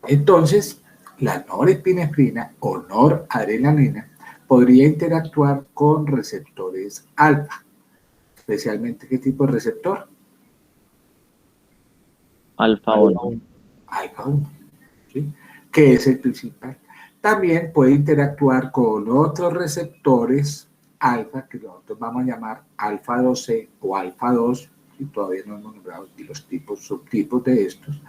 Entonces, la norepinefrina o noradrenalina podría interactuar con receptores alfa. Especialmente, ¿qué tipo de receptor? Alfa 1. Alfa 1, ¿sí? Que es el principal. También puede interactuar con otros receptores alfa, que nosotros vamos a llamar alfa 2C o alfa 2, y todavía no hemos nombrado los subtipos de estos.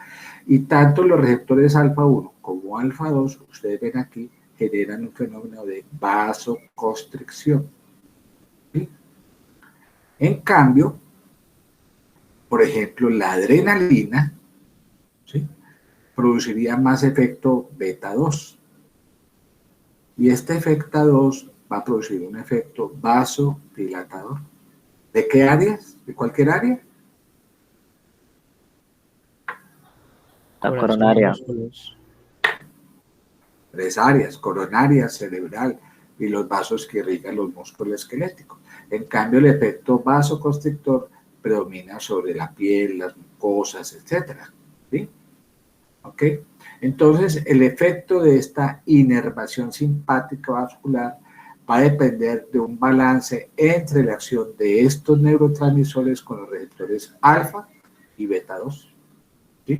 Y tanto los receptores alfa 1 como alfa 2, ustedes ven aquí, generan un fenómeno de vasoconstricción, ¿sí? En cambio, por ejemplo, la adrenalina, ¿sí?, produciría más efecto beta 2. Y este efecto 2 va a producir un efecto vasodilatador. ¿De qué áreas? ¿De cualquier área? La Corazón y coronaria. músculos. 3 áreas: coronaria, cerebral y los vasos que irrigan los músculos esqueléticos. En cambio, el efecto vasoconstrictor predomina sobre la piel, las mucosas, etcétera, ¿sí? ¿Ok? Entonces, el efecto de esta inervación simpática vascular va a depender de un balance entre la acción de estos neurotransmisores con los receptores alfa y beta 2, ¿sí?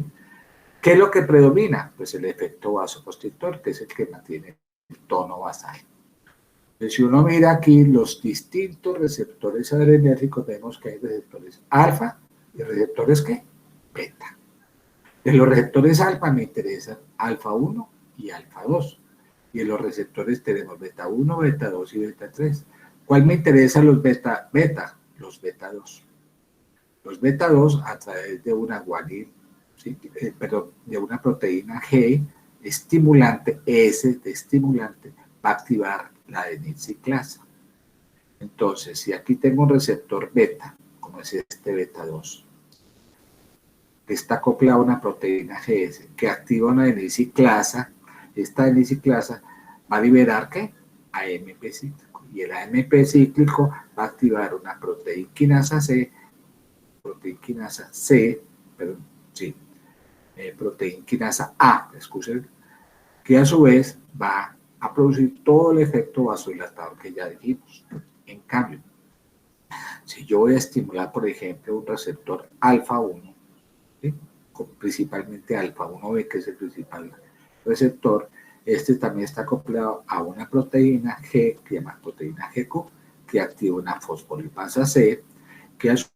¿Qué es lo que predomina? Pues el efecto vasoconstrictor, que es el que mantiene el tono basal. Entonces, si uno mira aquí los distintos receptores adrenérgicos, vemos que hay receptores alfa y receptores ¿qué? Beta. De los receptores alfa me interesan alfa 1 y alfa 2. Y en los receptores tenemos beta 1, beta 2 y beta 3. ¿Cuál me interesa los beta? Los beta 2. Los beta 2 a través de una guanil, ¿sí?, de una proteína G estimulante, S de estimulante, va a activar la adenyl-ciclasa. Entonces, si aquí tengo un receptor beta, como es este beta 2, que está acoplado a una proteína GS que activa una adenyl-ciclasa, esta adenyl-ciclasa va a liberar ¿qué? AMP cíclico. Y el AMP cíclico va a activar una proteína quinasa C, perdón, sí, proteína quinasa A, excusen, que a su vez va a producir todo el efecto vasodilatador que ya dijimos. En cambio, si yo voy a estimular, por ejemplo, un receptor alfa 1, ¿sí?, principalmente alfa 1B, que es el principal receptor, este también está acoplado a una proteína G, que se llama proteína GQ, que activa una fosfolipasa C, que a su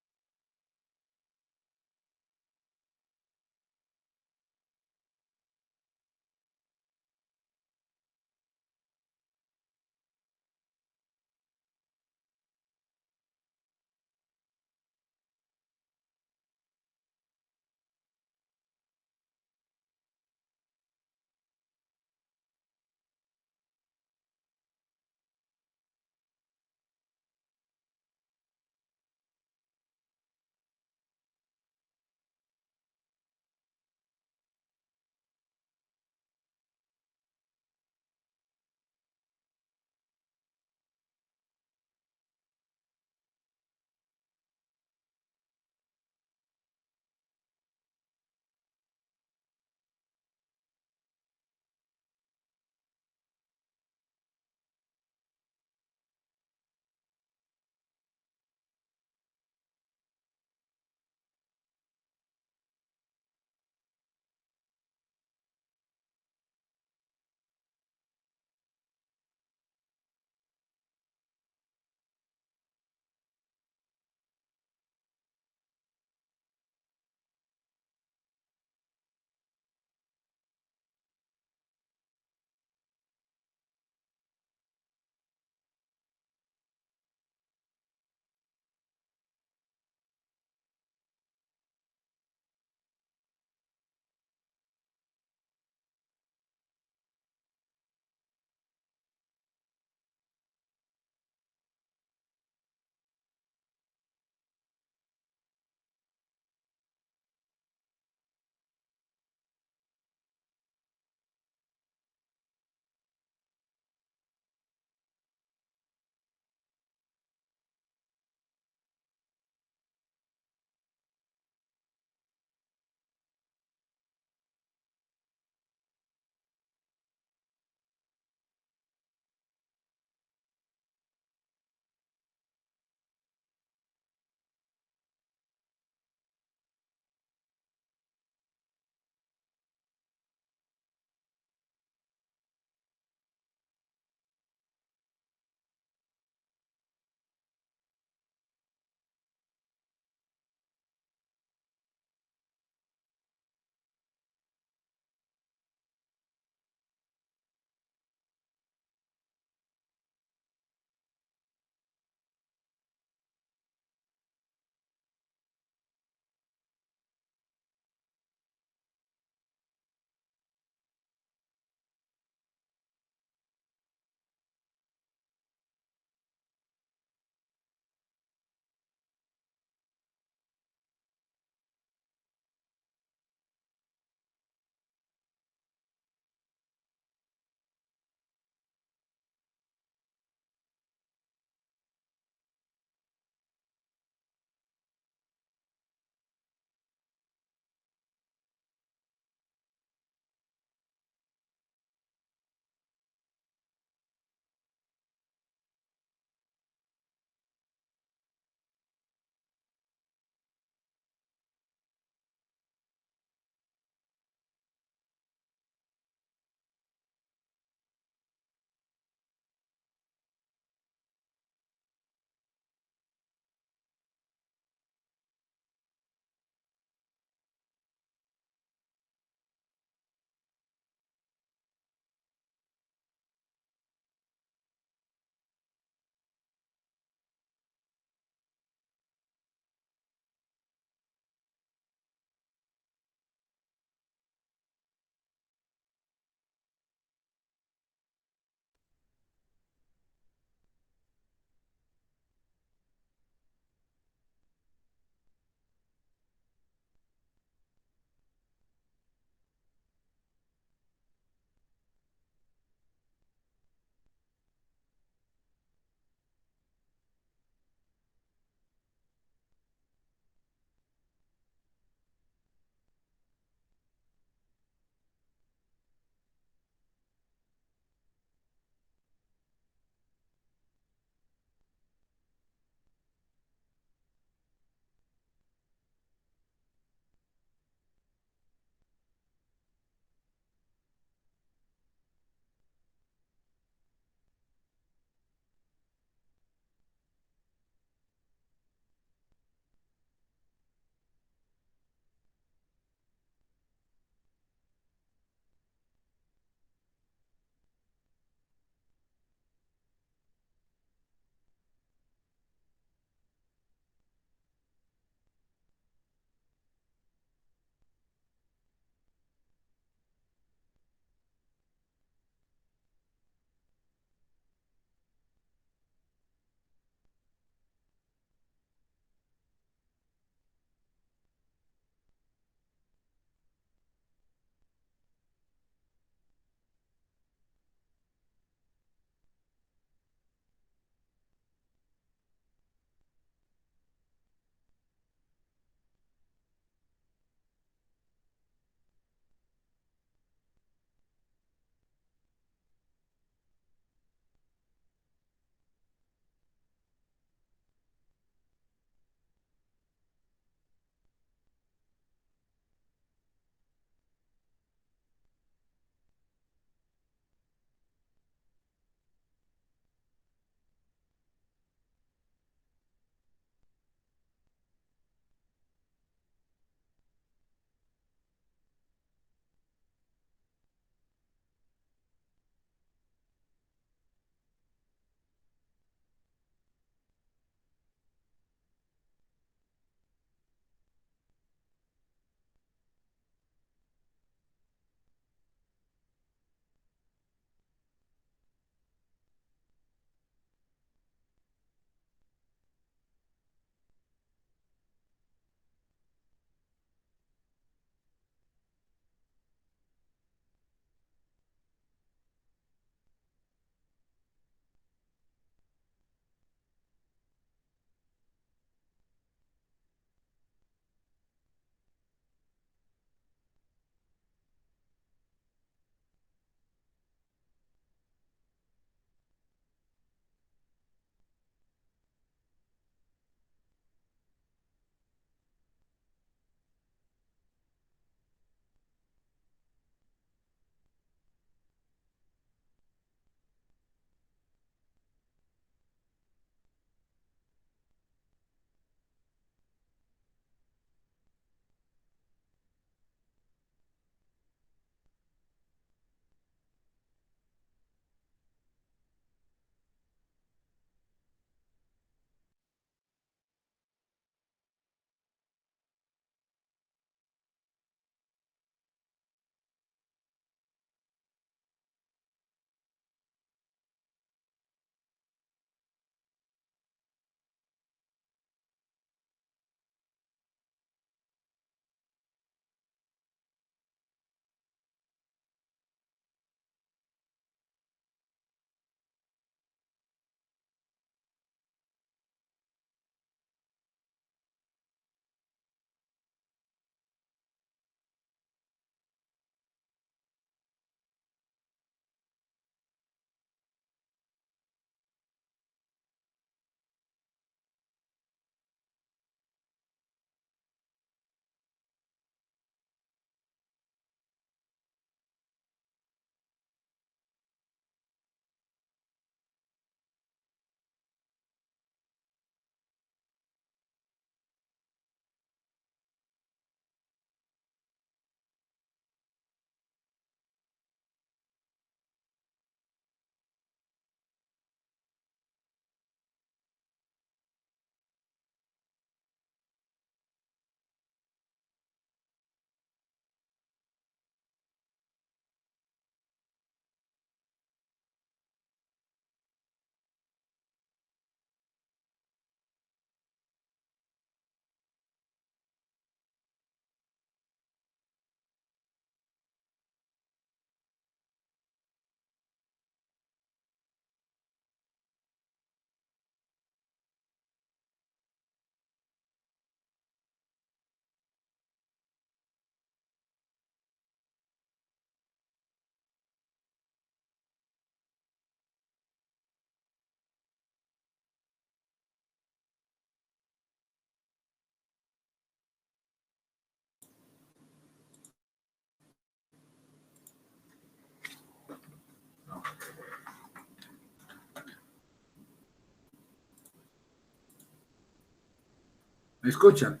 ¿Me escuchan?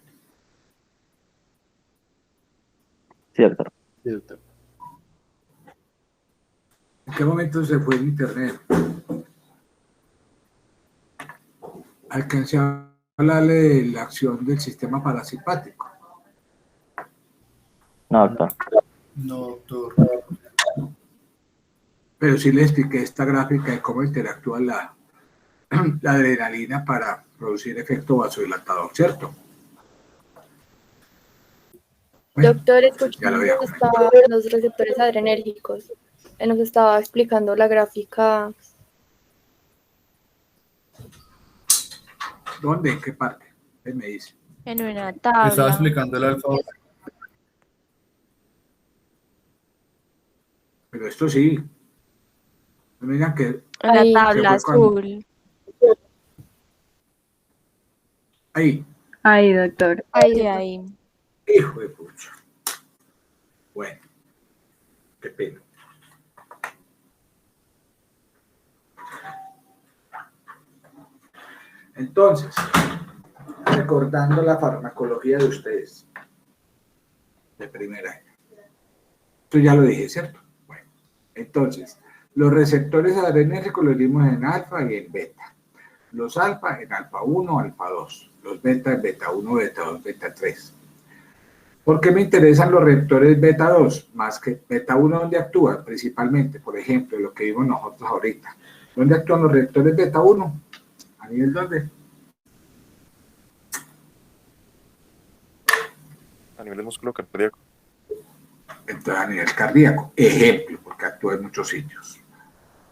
Sí, doctor. Sí, doctor. ¿En qué momento se fue el internet? Alcancé a hablarle de la acción del sistema parasimpático. No, doctor. No, doctor. Pero sí le expliqué esta gráfica de cómo interactúa la adrenalina para producir efecto vasodilatador, ¿cierto? Bueno, Doctor, ya lo escuchando había comentado. los receptores adrenérgicos. Nos estaba explicando la gráfica. ¿Dónde? ¿En qué parte? Él me dice. En una Estaba tabla. explicando el alfa. Pero esto sí. No me digan que En la Ahí. tabla Se fue cuando- azul. ahí. Ahí, doctor. Ahí. Sí, ahí. Hijo de pucha. Bueno, qué pena. Entonces, recordando la farmacología de ustedes, de primer año. Esto ya lo dije, ¿cierto? Bueno, entonces, los receptores adrenérgicos los dimos en alfa y en beta. Los alfa en alfa 1, alfa 2. Los beta en beta 1, beta 2, beta 3. ¿Por qué me interesan los receptores beta 2? Más que beta 1, ¿dónde actúan? Principalmente, por ejemplo, lo que vimos nosotros ahorita. ¿Dónde actúan los receptores beta 1? ¿A nivel dónde? A nivel de músculo cardíaco. Entonces, a nivel cardíaco. Ejemplo, porque actúa en muchos sitios.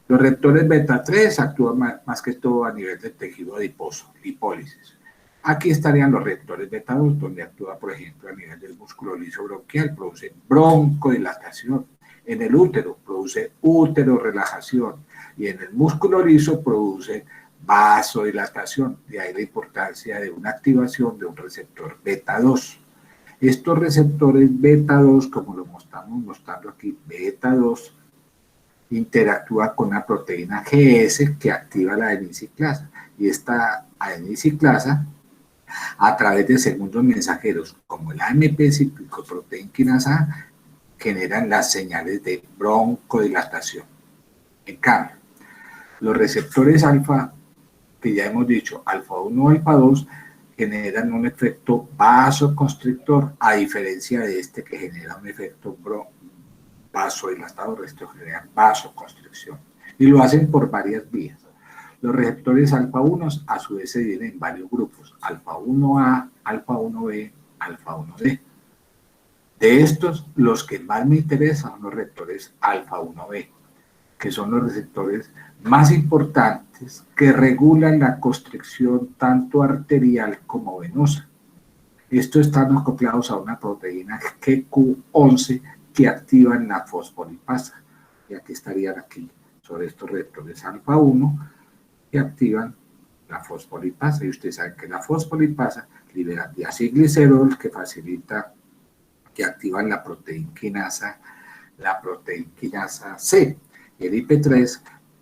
Los receptores beta 3 actúan más que todo a nivel del tejido adiposo, lipólisis. Aquí estarían los receptores beta 2, donde actúa, por ejemplo, a nivel del músculo liso bronquial, produce broncodilatación. En el útero produce útero-relajación. Y en el músculo liso produce vasodilatación. De ahí la importancia de una activación de un receptor beta 2. Estos receptores beta 2, como lo estamos mostrando aquí, beta 2, interactúa con una proteína GS que activa la adenosiclasa. Y esta adenosiclasa, a través de segundos mensajeros, como el AMP cicloproteína quinasa A, generan las señales de broncodilatación. En cambio, los receptores alfa, que ya hemos dicho, alfa 1 o alfa 2, generan un efecto vasoconstrictor, a diferencia de este que genera un efecto vasodilatador. Esto genera vasoconstricción. Y lo hacen por varias vías. Los receptores alfa 1 a su vez se dividen en varios grupos, alfa 1A, alfa 1B, alfa 1D. De estos, los que más me interesan son los receptores alfa 1B, que son los receptores más importantes que regulan la constricción tanto arterial como venosa. Estos están acoplados a una proteína GQ11 que activan la fosfolipasa. Y aquí estarían aquí sobre estos receptores alfa 1 que activan la fosfolipasa. Y ustedes saben que la fosfolipasa libera diacilglicerol que facilita, que activan la proteína quinasa C. Y el IP3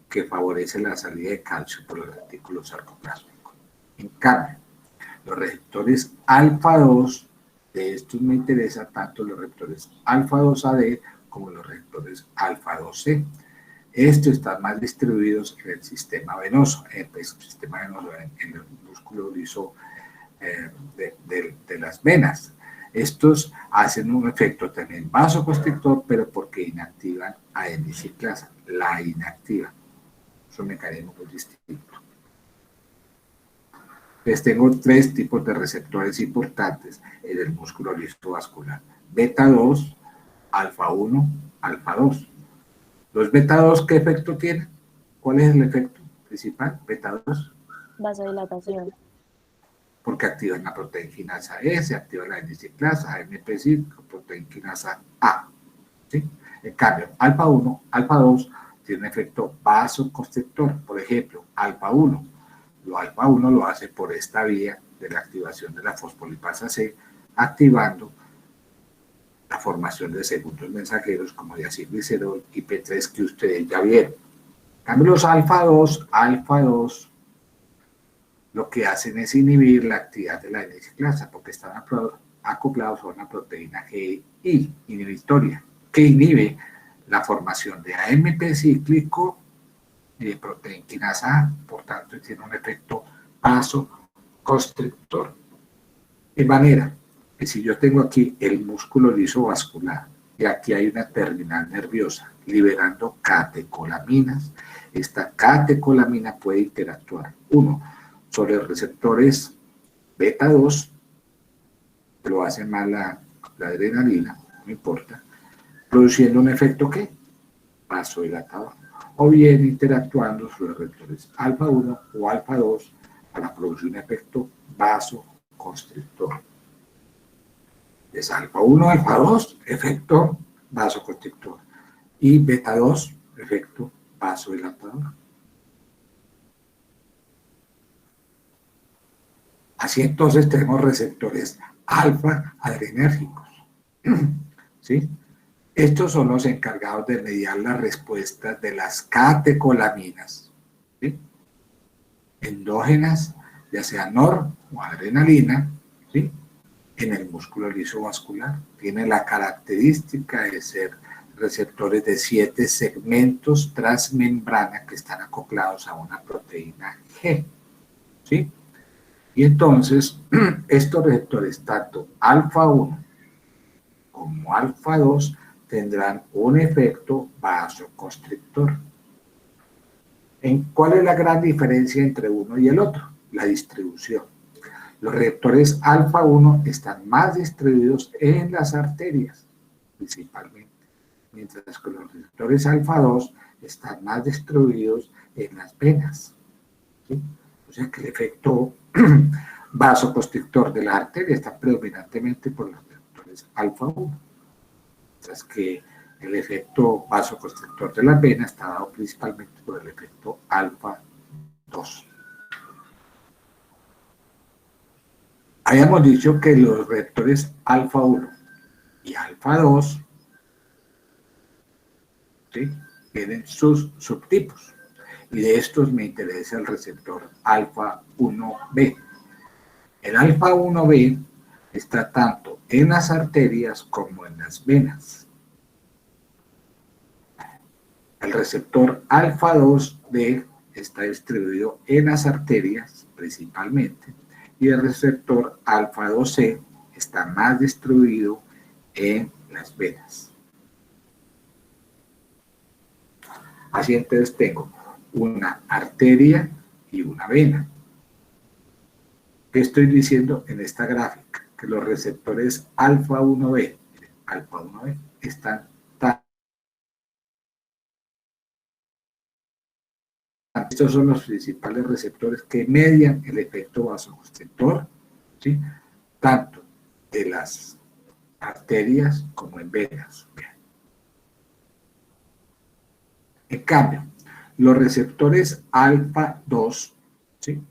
que favorece la salida de calcio por los retículos sarcoplásmicos. En cambio, los receptores alfa 2, de estos me interesa tanto los receptores alfa 2AD como los receptores alfa 2C. Estos están más distribuidos en el sistema venoso, en el músculo liso de las venas. Estos hacen un efecto también vasoconstrictor, pero porque inactivan adenosiclasa, la inactiva. Es un mecanismo muy distinto. Entonces tengo tres tipos de receptores importantes en el músculo liso vascular. Beta 2, alfa 1, alfa 2. Los beta 2, ¿qué efecto tienen? ¿Cuál es el efecto principal? Beta 2. Vasodilatación. Porque activan la proteína quinasa S, activan la adenosiclasa, AMP5, proteína quinasa A. ¿Sí? En cambio, alfa 1, alfa 2 tiene un efecto vasoconstrictor. Por ejemplo, alfa 1. Lo alfa 1 lo hace por esta vía de la activación de la fosfolipasa C, activando la formación de segundos mensajeros como diacilglicerol y IP3 que ustedes ya vieron. En cambio, los alfa 2 lo que hacen es inhibir la actividad de la N-ciclasa, porque están acoplados a una proteína GI inhibitoria, que inhibe la formación de AMP cíclico y de proteína quinasa A, por tanto tiene un efecto vasoconstrictor. De manera que si yo tengo aquí el músculo liso vascular y aquí hay una terminal nerviosa liberando catecolaminas, esta catecolamina puede interactuar, uno, sobre receptores beta 2, lo hace mal la adrenalina, no importa, produciendo un efecto ¿qué? Vasodilatador, o bien interactuando sobre receptores alfa 1 o alfa 2 para producir un efecto vasoconstrictor. Es alfa 1, alfa 2, efecto vasoconstrictor, y beta 2, efecto vasodilatador. Así entonces tenemos receptores alfa adrenérgicos, ¿sí? Estos son los encargados de mediar las respuestas de las catecolaminas, ¿sí? Endógenas, ya sea nor o adrenalina, ¿sí? En el músculo liso vascular. Tiene la característica de ser receptores de 7 segmentos transmembrana que están acoplados a una proteína G, ¿sí? Y entonces, estos receptores, tanto alfa 1 como alfa 2, tendrán un efecto vasoconstrictor. ¿Cuál es la gran diferencia entre uno y el otro? La distribución. Los receptores alfa 1 están más distribuidos en las arterias, principalmente, mientras que los receptores alfa 2 están más distribuidos en las venas, ¿sí? O sea que el efecto vasoconstrictor de la arteria está predominantemente por los receptores alfa 1, mientras que el efecto vasoconstrictor de la vena está dado principalmente por el efecto alfa 2. Habíamos dicho que los receptores alfa 1 y alfa 2, ¿sí?, tienen sus subtipos. Y de estos me interesa el receptor alfa 1B. El alfa 1B está tanto en las arterias como en las venas. El receptor alfa 2B está distribuido en las arterias principalmente, y el receptor alfa 2C está más distribuido en las venas. Así entonces tengo una arteria y una vena. ¿Qué estoy diciendo en esta gráfica? Que los receptores alfa 1B, alfa 1B, están tan... Estos son los principales receptores que median el efecto vasoconstrictor, ¿sí?, tanto de las arterias como en venas. En cambio, los receptores alfa 2, ¿sí?,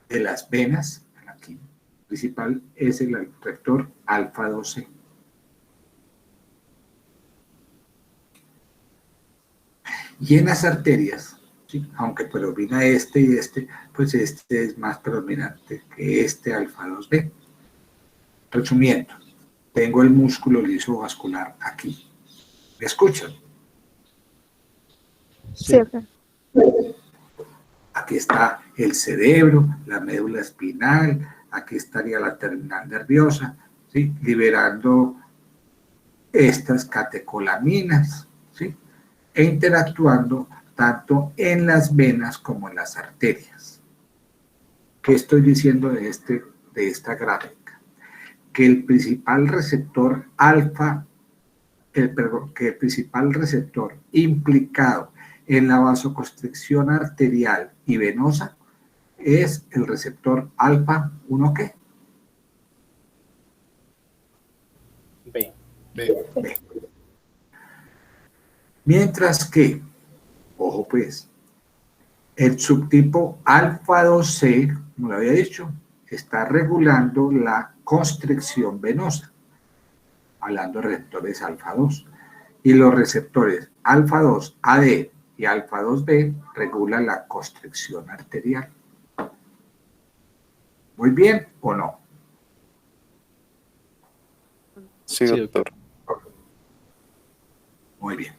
de las venas, aquí, principal es el receptor alfa 2C. Y en las arterias, ¿sí?, aunque predomina este y este, pues este es más predominante que este alfa 2B. Resumiendo, tengo el músculo liso vascular aquí. ¿Me escuchan? Sí. Aquí está el cerebro, la médula espinal, aquí estaría la terminal nerviosa, ¿sí?, liberando estas catecolaminas, ¿sí?, e interactuando tanto en las venas como en las arterias. ¿Qué estoy diciendo de esta gráfica? Que el principal receptor que el principal receptor implicado en la vasoconstricción arterial y venosa es el receptor alfa 1 ¿qué? B. Mientras que, ojo pues, el subtipo alfa 2C, como lo había dicho, está regulando la constricción venosa, hablando de receptores alfa 2, y los receptores alfa 2 AD y alfa 2B regulan la constricción arterial. ¿Muy bien o no? Sí, Sí, doctor. Muy bien.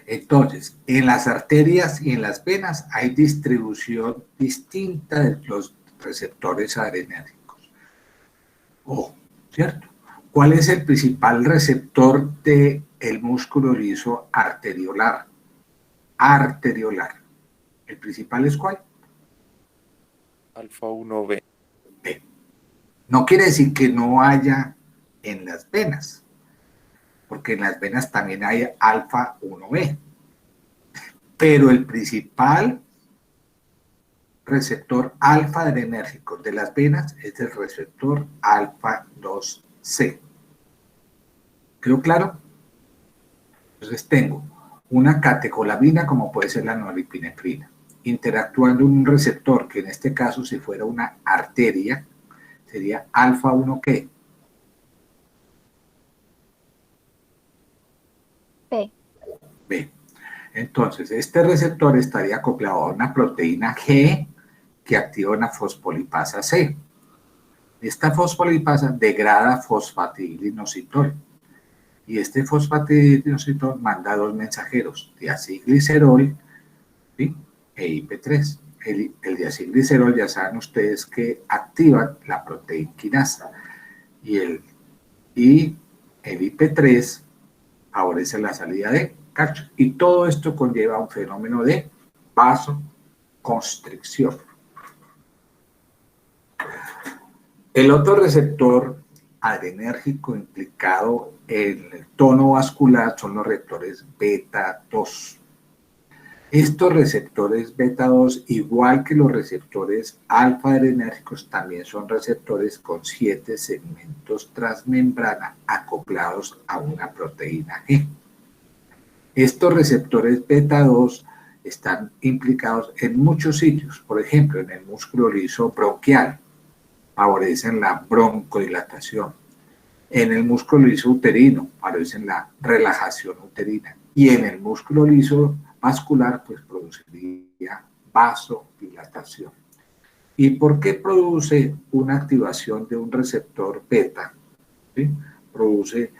Entonces, en las arterias y en las venas hay distribución distinta de los receptores adrenérgicos. Ojo, ¿cierto? ¿Cuál es el principal receptor del músculo liso arteriolar? Arteriolar. ¿El principal es cuál? Alfa 1B. B. No quiere decir que no haya en las venas, porque en las venas también hay alfa 1B. Pero el principal receptor alfa adrenérgico de las venas es el receptor alfa 2C. ¿Quedó claro? Entonces tengo una catecolamina como puede ser la norepinefrina, interactuando en un receptor que en este caso si fuera una arteria sería alfa 1 ¿qué? P. B. Entonces este receptor estaría acoplado a una proteína G que activa una fosfolipasa C. Esta fosfolipasa degrada fosfatidilinositol. Y este fosfatidilinositol manda dos mensajeros, diacilglicerol, ¿sí? E IP3. El diacilglicerol ya saben ustedes que activa la proteína quinasa y el IP3 favorece la salida de calcio. Y todo esto conlleva un fenómeno de vasoconstricción. El otro receptor adrenérgico implicado en el tono vascular son los receptores beta 2. Estos receptores beta 2, igual que los receptores alfa adrenérgicos, también son receptores con 7 segmentos transmembrana acoplados a una proteína G. Estos receptores beta 2 están implicados en muchos sitios, por ejemplo, en el músculo liso bronquial, favorecen la broncodilatación. En el músculo liso uterino, favorecen la relajación uterina. Y en el músculo liso vascular, pues produciría vasodilatación. ¿Y por qué produce una activación de un receptor beta? ¿Sí? Produce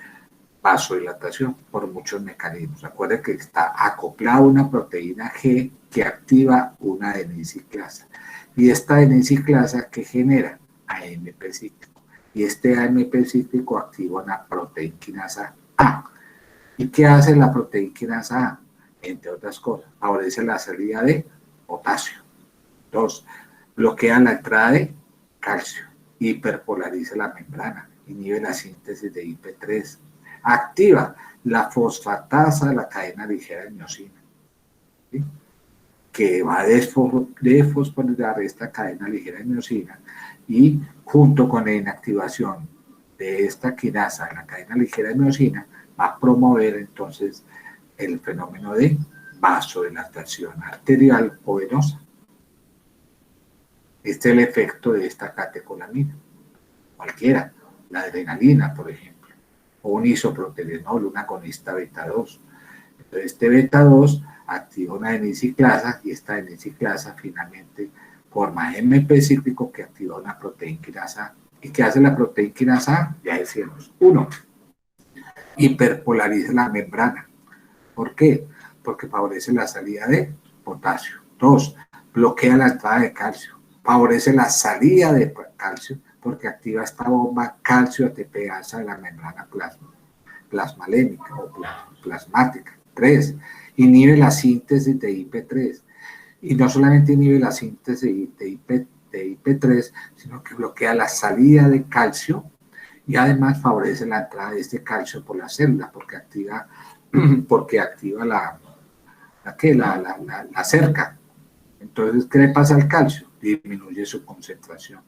vasodilatación por muchos mecanismos. Recuerda que está acoplada una proteína G que activa una adenisiclasa. Y esta adenisiclasa que genera AMP cíclico. Y este AMP cíclico activa una proteína quinasa A. ¿Y qué hace la proteína quinasa A? Entre otras cosas, favorece la salida de potasio. 2. Bloquea la entrada de calcio. Hiperpolariza la membrana. Inhibe la síntesis de IP3. Activa la fosfatasa de la cadena ligera de miosina, ¿sí? Que va a desfosforilizar esta cadena ligera de miosina y junto con la inactivación de esta quinasa en la cadena ligera de miosina va a promover entonces el fenómeno de vasodilatación arterial o venosa. Este es el efecto de esta catecolamina, cualquiera, la adrenalina, por ejemplo, o un isoproterenol, un agonista beta 2. Entonces este beta 2 activa una adenisiclasa y esta adenisiclasa finalmente forma MP cíclico que activa una proteína quinasa. ¿Y qué hace la proteína quinasa? Ya decíamos, 1, hiperpolariza la membrana. ¿Por qué? Porque favorece la salida de potasio. 2, bloquea la entrada de calcio. Favorece la salida de calcio porque activa esta bomba calcio ATPasa de la membrana plasmalémica o plasmática. 3, inhibe la síntesis de IP3. Y no solamente inhibe la síntesis de IP3, sino que bloquea la salida de calcio y además favorece la entrada de este calcio por la célula porque activa la cerca. Entonces, ¿qué le pasa al calcio? Disminuye su concentración.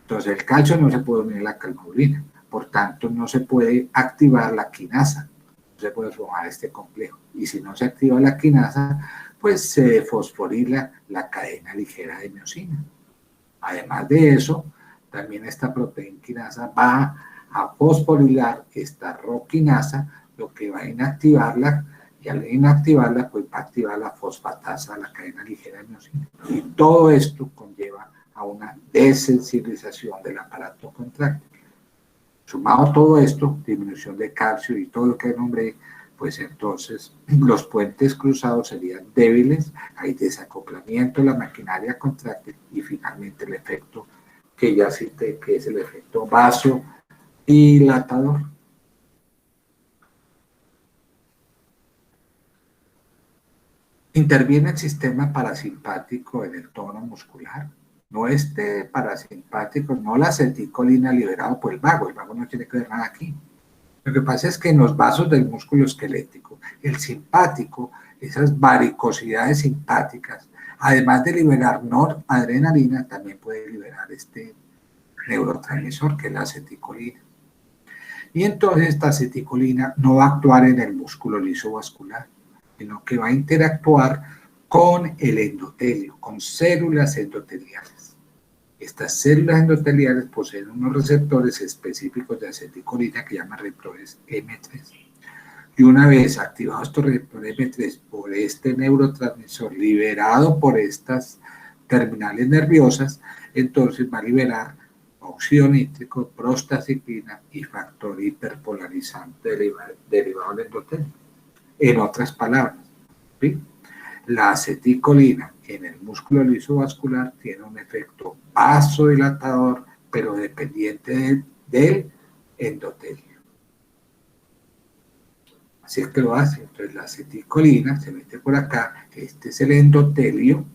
Entonces, el calcio no se puede unir a la calmodulina, por tanto, no se puede activar la quinasa, no se puede formar este complejo. Y si no se activa la quinasa, pues se fosforila la cadena ligera de miosina. Además de eso, también esta proteína quinasa va a fosforilar esta roquinasa, lo que va a inactivarla, y al inactivarla, pues va a activar la fosfatasa de la cadena ligera de miosina. Y todo esto conlleva a una desensibilización del aparato contráctil. Sumado todo esto, disminución de calcio y todo lo que nombré, pues entonces los puentes cruzados serían débiles, hay desacoplamiento de la maquinaria contráctil y finalmente el efecto que ya cité, que es el efecto vasodilatador. Interviene el sistema parasimpático en el tono muscular. No este parasimpático, no la aceticolina liberado por el vago no tiene que ver nada aquí. Lo que pasa es que en los vasos del músculo esquelético, el simpático, esas varicosidades simpáticas, además de liberar noradrenalina, también puede liberar este neurotransmisor que es la aceticolina. Y entonces esta aceticolina no va a actuar en el músculo liso vascular, sino que va a interactuar con el endotelio, con células endoteliales. Estas células endoteliales poseen unos receptores específicos de aceticolina que llaman receptores M3. Y una vez activados estos receptores M3 por este neurotransmisor liberado por estas terminales nerviosas, entonces va a liberar óxido nítrico, prostaciclina y factor hiperpolarizante derivado del endotelio. En otras palabras, ¿sí? La aceticolina en el músculo liso vascular tiene un efecto vasodilatador, pero dependiente del endotelio. Así es que lo hace. Entonces la aceticolina se mete por acá, este es el endotelio.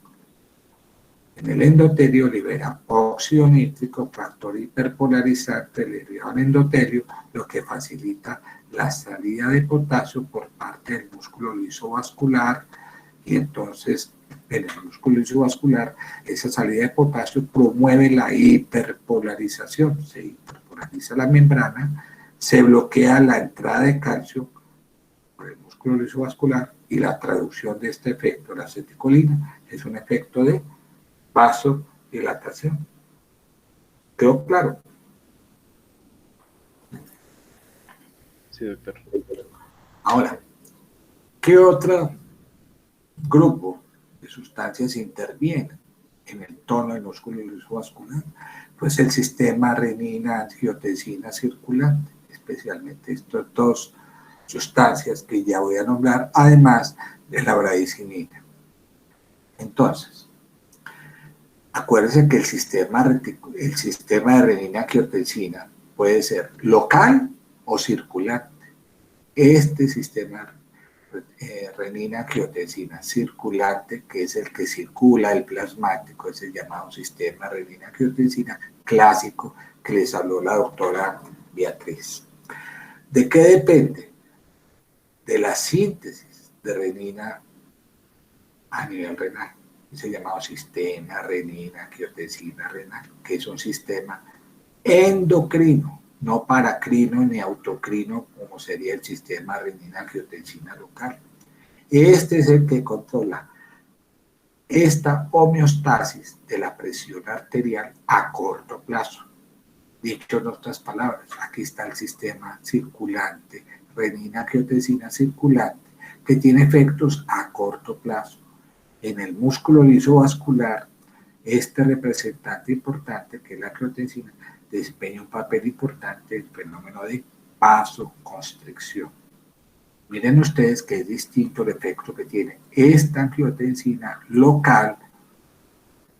En el endotelio libera óxido nítrico, factor hiperpolarizante derivado del endotelio, lo que facilita la salida de potasio por parte del músculo liso vascular, y entonces en el músculo liso vascular esa salida de potasio promueve la hiperpolarización, se hiperpolariza la membrana, se bloquea la entrada de calcio por el músculo liso vascular y la traducción de este efecto, la aceticolina, es un efecto de vasodilatación. ¿Quedó claro? Sí, doctor. Ahora, ¿qué otro grupo de sustancias intervienen en el tono del músculo liso vascular? Pues el sistema renina-angiotensina circulante, especialmente estas dos sustancias que ya voy a nombrar, además de la bradicinina. Entonces, acuérdense que el sistema de renina-angiotensina puede ser local o circulante. Este sistema renina-angiotensina circulante, que es el que circula el plasmático, es el llamado sistema renina-angiotensina clásico que les habló la doctora Beatriz. ¿De qué depende? De la síntesis de renina a nivel renal. Es el llamado sistema renina-angiotensina renal, que es un sistema endocrino, no paracrino ni autocrino como sería el sistema renina-angiotensina local. Este es el que controla esta homeostasis de la presión arterial a corto plazo. Dicho en otras palabras, aquí está el sistema circulante, renina-angiotensina circulante, que tiene efectos a corto plazo. En el músculo liso vascular, este representante importante, que es la angiotensina, desempeña un papel importante en el fenómeno de vasoconstricción. Miren ustedes que es distinto el efecto que tiene esta angiotensina local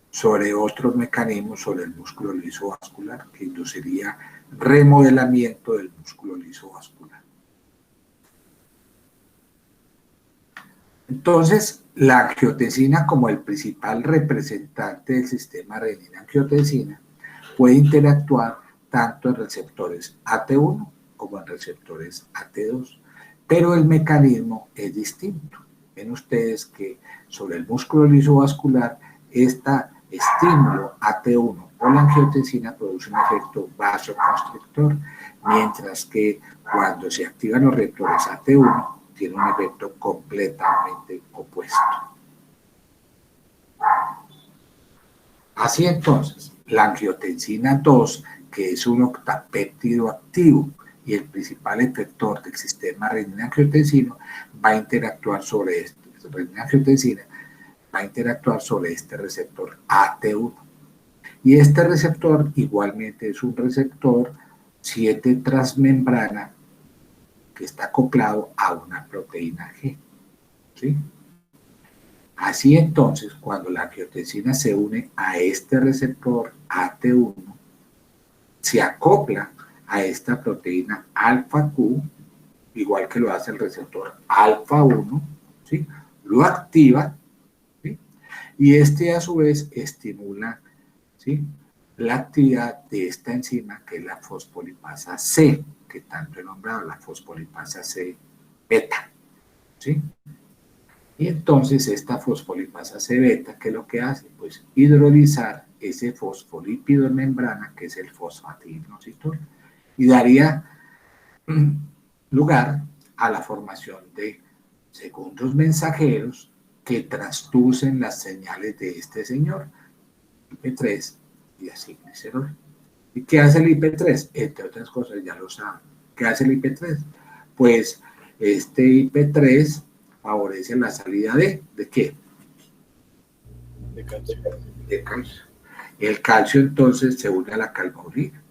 sobre otros mecanismos sobre el músculo liso vascular, que induciría remodelamiento del músculo liso vascular. Entonces, la angiotensina, como el principal representante del sistema renina-angiotensina, puede interactuar tanto en receptores AT1 como en receptores AT2, pero el mecanismo es distinto. Ven ustedes que sobre el músculo liso vascular, este estímulo AT1 o la angiotensina produce un efecto vasoconstrictor, mientras que cuando se activan los receptores AT1, tiene un efecto completamente opuesto. Así entonces, la angiotensina 2, que es un octapéptido activo y el principal efector del sistema renina-angiotensino, va a interactuar sobre este receptor AT1. Y este receptor igualmente es un receptor 7 transmembrana que está acoplado a una proteína G, ¿sí? Así entonces, cuando la angiotensina se une a este receptor AT1, se acopla a esta proteína alfa Q, igual que lo hace el receptor alfa 1, ¿sí? Lo activa, ¿sí? Y este a su vez estimula, ¿sí?, la actividad de esta enzima que es la fosfolipasa C, que tanto he nombrado, la fosfolipasa C beta, ¿sí? Y entonces esta fosfolipasa C beta, ¿qué es lo que hace? Pues hidrolizar ese fosfolípido en membrana, que es el fosfatinoinositol, y daría lugar a la formación de segundos mensajeros que transducen las señales de este señor, IP3 y diacilglicerol. ¿Y qué hace el IP3? Entre otras cosas, ya lo saben. ¿Qué hace el IP3? Pues este IP3 favorece la salida ¿de qué? De calcio. De calcio. El calcio entonces se une a la calmodulina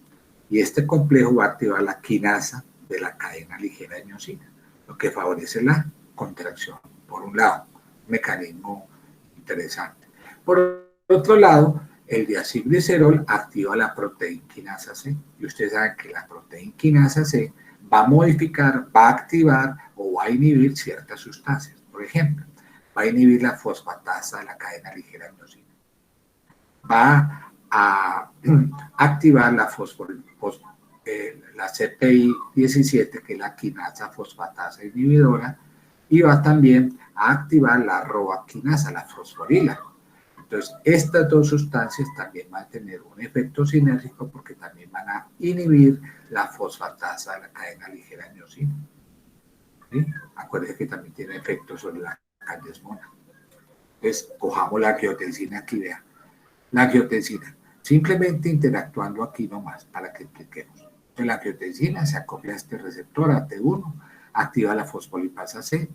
y este complejo va a activar la quinasa de la cadena ligera de miosina, lo que favorece la contracción. Por un lado, un mecanismo interesante. Por otro lado, el diacilglicerol activa la proteína quinasa C y ustedes saben que la proteína quinasa C va a modificar, va a activar o va a inhibir ciertas sustancias. Por ejemplo, va a inhibir la fosfatasa de la cadena ligera de miosina. Va a activar la la CPI-17, que es la quinasa fosfatasa inhibidora, y va también a activar la roaquinasa, la fosforila. Entonces, estas dos sustancias también van a tener un efecto sinérgico porque también van a inhibir la fosfatasa de la cadena ligera de miosina. ¿Sí? Acuérdense que también tiene efectos sobre la caldesmona. Entonces, cojamos la angiotensina aquí, vean. La angiotensina, simplemente interactuando aquí nomás para que expliquemos. Entonces, la angiotensina se acopla a este receptor AT1, activa la fosfolipasa C,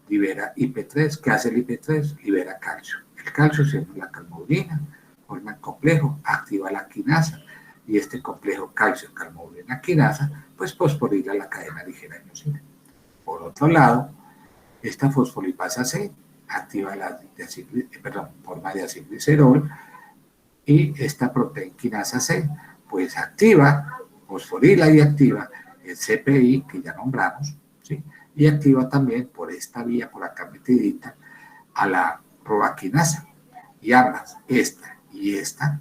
libera IP3. ¿Qué hace el IP3? Libera calcio. El calcio se une a la calmodulina, forma el complejo, activa la quinasa, y este complejo calcio-calmodulina-quinasa, pues fosforila la cadena ligera de miosina. Por otro lado, esta fosfolipasa C activa la forma diacilglicerol, y esta proteína quinasa C, pues activa, fosforila y activa el CPI, que ya nombramos, ¿sí? Y activa también por esta vía, por la carnitidita, a la roaquinasa. Y ambas, esta y esta,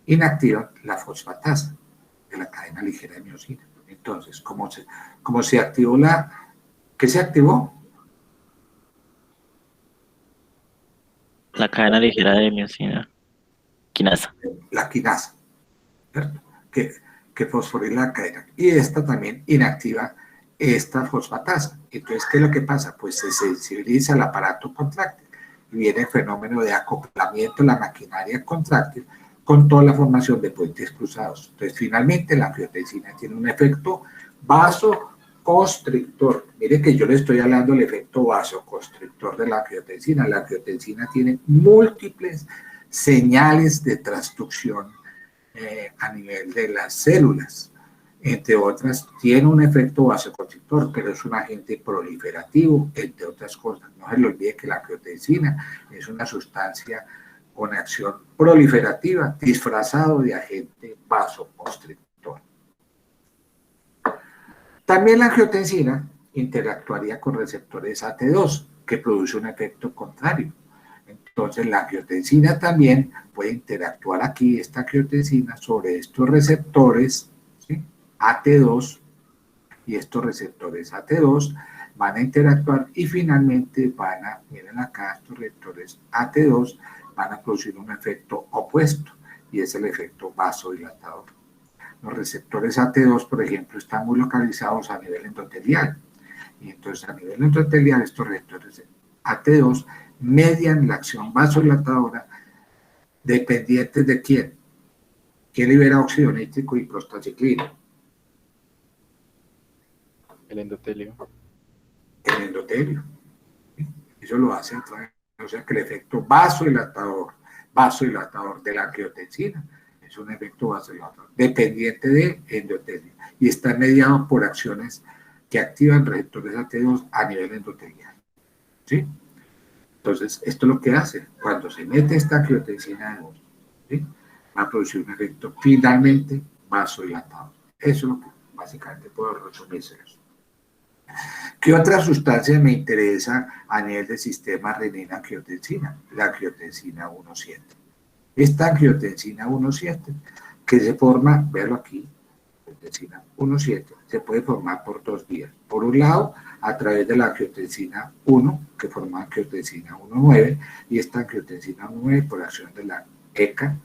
inactivan la fosfatasa de la cadena ligera de miosina. Entonces, ¿cómo se activó ¿qué se activó? La cadena ligera de miosina. Quinasa. La quinasa, ¿cierto? Que fosforila la cadena. Y esta también inactiva esta fosfatasa. Entonces, ¿qué es lo que pasa? Pues se sensibiliza el aparato contráctil y viene el fenómeno de acoplamiento de la maquinaria contráctil con toda la formación de puentes cruzados. Entonces, finalmente, la angiotensina tiene un efecto vasoconstrictor. Mire que yo le estoy hablando del efecto vasoconstrictor de la angiotensina. La angiotensina tiene múltiples señales de transducción a nivel de las células. Entre otras, tiene un efecto vasoconstrictor, pero es un agente proliferativo, entre otras cosas. No se le olvide que la angiotensina es una sustancia con acción proliferativa disfrazado de agente vasoconstrictor. También la angiotensina interactuaría con receptores AT2, que produce un efecto contrario. Entonces, la angiotensina también puede interactuar aquí, esta angiotensina, sobre estos receptores, ¿sí?, AT2, y estos receptores AT2 van a interactuar y finalmente miren acá, estos receptores AT2 van a producir un efecto opuesto, y es el efecto vasodilatador. Los receptores AT2, por ejemplo, están muy localizados a nivel endotelial, y entonces a nivel endotelial estos receptores AT2 median la acción vasodilatadora dependientes de quién. ¿Quién libera óxido nítrico y prostaciclina? El endotelio. El endotelio. Eso lo hace o sea que el efecto vasodilatador de la angiotensina Es un efecto vasodilatador dependiente de endotelio y está mediado por acciones que activan receptores AT2 a nivel endotelial. ¿Sí? Entonces, esto es lo que hace. Cuando se mete esta angiotensina 2, ¿sí? Va a producir un efecto finalmente vasodilatador. Eso es lo que básicamente puedo resumírselos. ¿Qué otra sustancia me interesa a nivel del sistema renina-angiotensina? La angiotensina 1,7. Esta angiotensina 1,7 que se forma, véalo aquí, angiotensina 1,7, se puede formar por dos vías. Por un lado, a través de la angiotensina 1, que forma angiotensina 1,9, y esta angiotensina 1,9 por acción de la ECA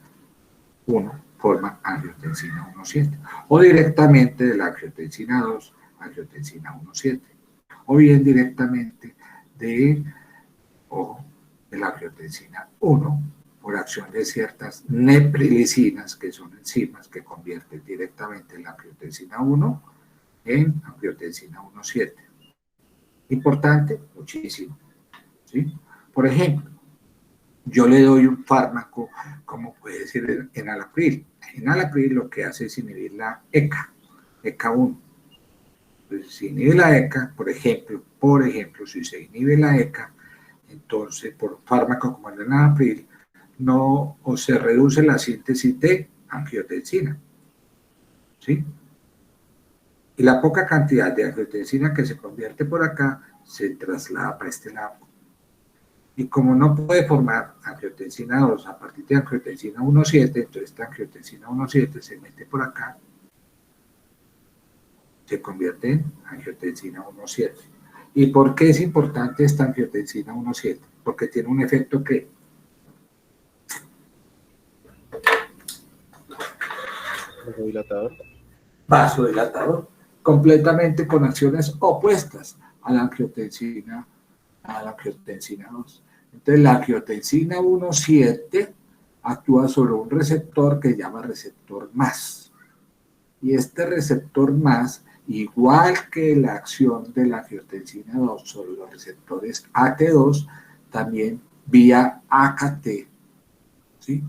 1 forma angiotensina 1,7, o directamente de la angiotensina 2, angiotensina 1,7, o bien directamente de la angiotensina 1 por acción de ciertas neprilicinas, que son enzimas que convierten directamente la angiotensina 1 en angiotensina 1,7. Importante, muchísimo. ¿Sí? Por ejemplo, yo le doy un fármaco, como puede ser enalapril. Enalapril lo que hace es inhibir la ECA1. Entonces, si inhibe la ECA, por ejemplo, si se inhibe la ECA, entonces por fármaco como el enalapril, no o se reduce la síntesis de angiotensina. ¿Sí? Y la poca cantidad de angiotensina que se convierte por acá se traslada para este lado. Y como no puede formar angiotensina 2 a partir de angiotensina 1,7, entonces esta angiotensina 1,7 se mete por acá, se convierte en angiotensina 1,7. ¿Y por qué es importante esta angiotensina 1,7? Porque tiene un efecto que vasodilatador, completamente con acciones opuestas a la angiotensina 2. Entonces, la angiotensina 1,7 actúa sobre un receptor que se llama receptor MAS. Y este receptor MAS, igual que la acción de la angiotensina 2 sobre los receptores AT2, también vía AKT, ¿sí?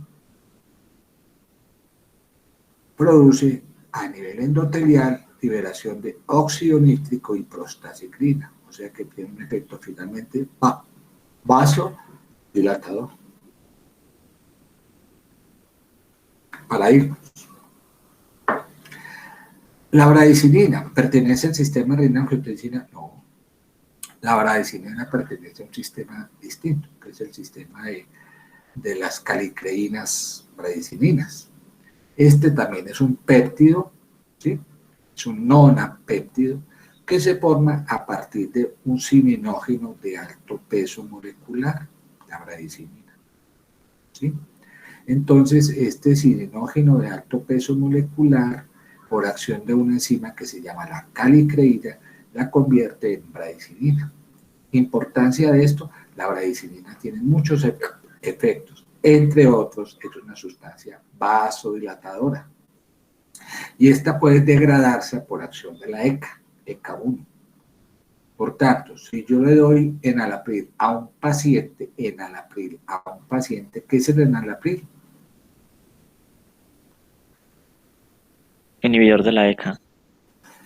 Produce a nivel endotelial liberación de óxido nítrico y prostacicrina, o sea que tiene un efecto finalmente vasodilatador. Para irnos. La bradicinina pertenece al sistema renina-angiotensina. No, la bradicinina pertenece a un sistema distinto, que es el sistema de las calicreínas bradicininas. Este también es un péptido, ¿sí? Es un nonapéptido que se forma a partir de un cininógeno de alto peso molecular, la bradicinina, ¿sí? Entonces, este cininógeno de alto peso molecular, por acción de una enzima que se llama la calicreína, la convierte en bradicinina. Importancia de esto, la bradicinina tiene muchos efectos, entre otros, es una sustancia vasodilatadora. Y esta puede degradarse por acción de la ECA1. Por tanto, si yo le doy enalapril a un paciente, ¿qué es el enalapril? Inhibidor de la ECA.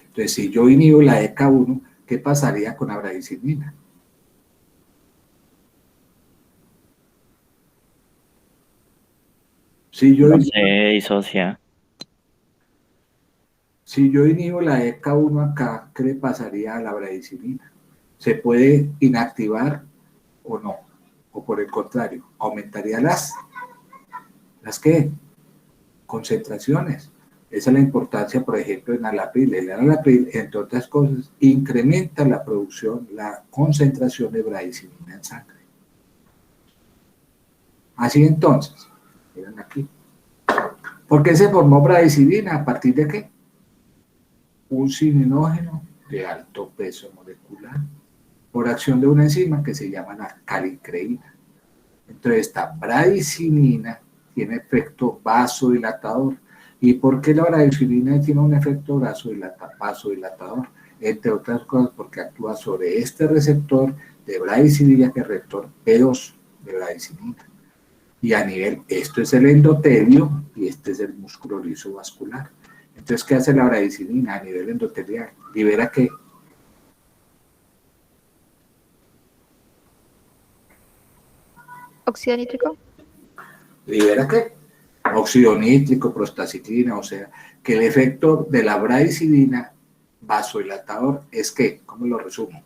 Entonces, si yo inhibo la ECA1, ¿qué pasaría con la bradicinina? Si yo, No se disocia. si yo inhibo la ECA1 acá, ¿qué le pasaría a la bradicinina? ¿Se puede inactivar o no? O por el contrario, aumentaría ¿las qué? Concentraciones. Esa es la importancia, por ejemplo, en enalapril. El enalapril, entre otras cosas, incrementa la producción, la concentración de bradicinina en sangre. Así entonces, miren aquí. ¿Por qué se formó bradicinina? ¿A partir de qué? Un cininógeno de alto peso molecular por acción de una enzima que se llama la calicreína. Entonces, esta bradicinina tiene efecto vasodilatador. ¿Y por qué la bradicinina tiene un efecto vasodilatador? Entre otras cosas, porque actúa sobre este receptor de bradicinina, que es el receptor P2 de bradicinina. Y a nivel, esto es el endotelio y este es el músculo liso vascular. Entonces, ¿qué hace la bradicilina a nivel endotelial? ¿Libera qué? Óxido nítrico. ¿Libera qué? Óxido nítrico, prostaciclina, o sea, que el efecto de la bradicilina vasodilatador es que, ¿cómo lo resumo?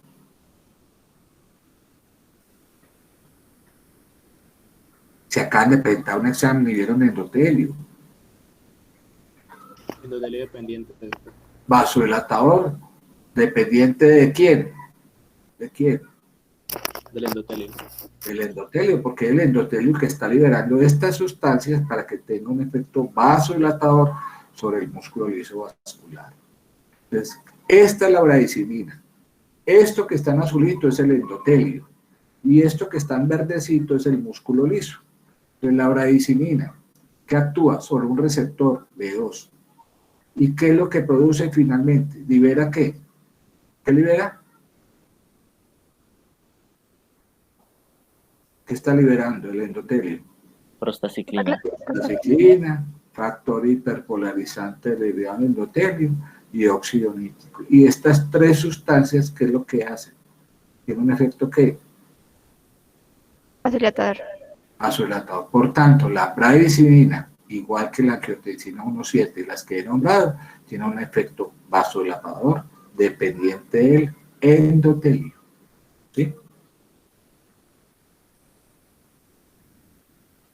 Se acaban de presentar un examen y vieron endotelio. Endotelio dependiente. Vasodilatador, ¿dependiente de quién? ¿De quién? Del endotelio. El endotelio, porque es el endotelio que está liberando estas sustancias para que tenga un efecto vasodilatador sobre el músculo liso vascular. Entonces, esta es la bradicilina. Esto que está en azulito es el endotelio. Y esto que está en verdecito es el músculo liso. Entonces, la bradicilina, que actúa sobre un receptor B2. ¿Y qué es lo que produce finalmente? ¿Libera qué? ¿Qué libera? ¿Qué está liberando el endotelio? Prostaciclina. Prostaciclina, factor hiperpolarizante derivado del endotelio y óxido nítrico. Y estas tres sustancias, ¿qué es lo que hacen? Tienen un efecto ¿qué? Vasodilatador. Vasodilatador. Por tanto, la bradicilina, igual que la angiotensina 1,7 y las que he nombrado, tiene un efecto vasodilatador dependiente del endotelio. ¿Sí?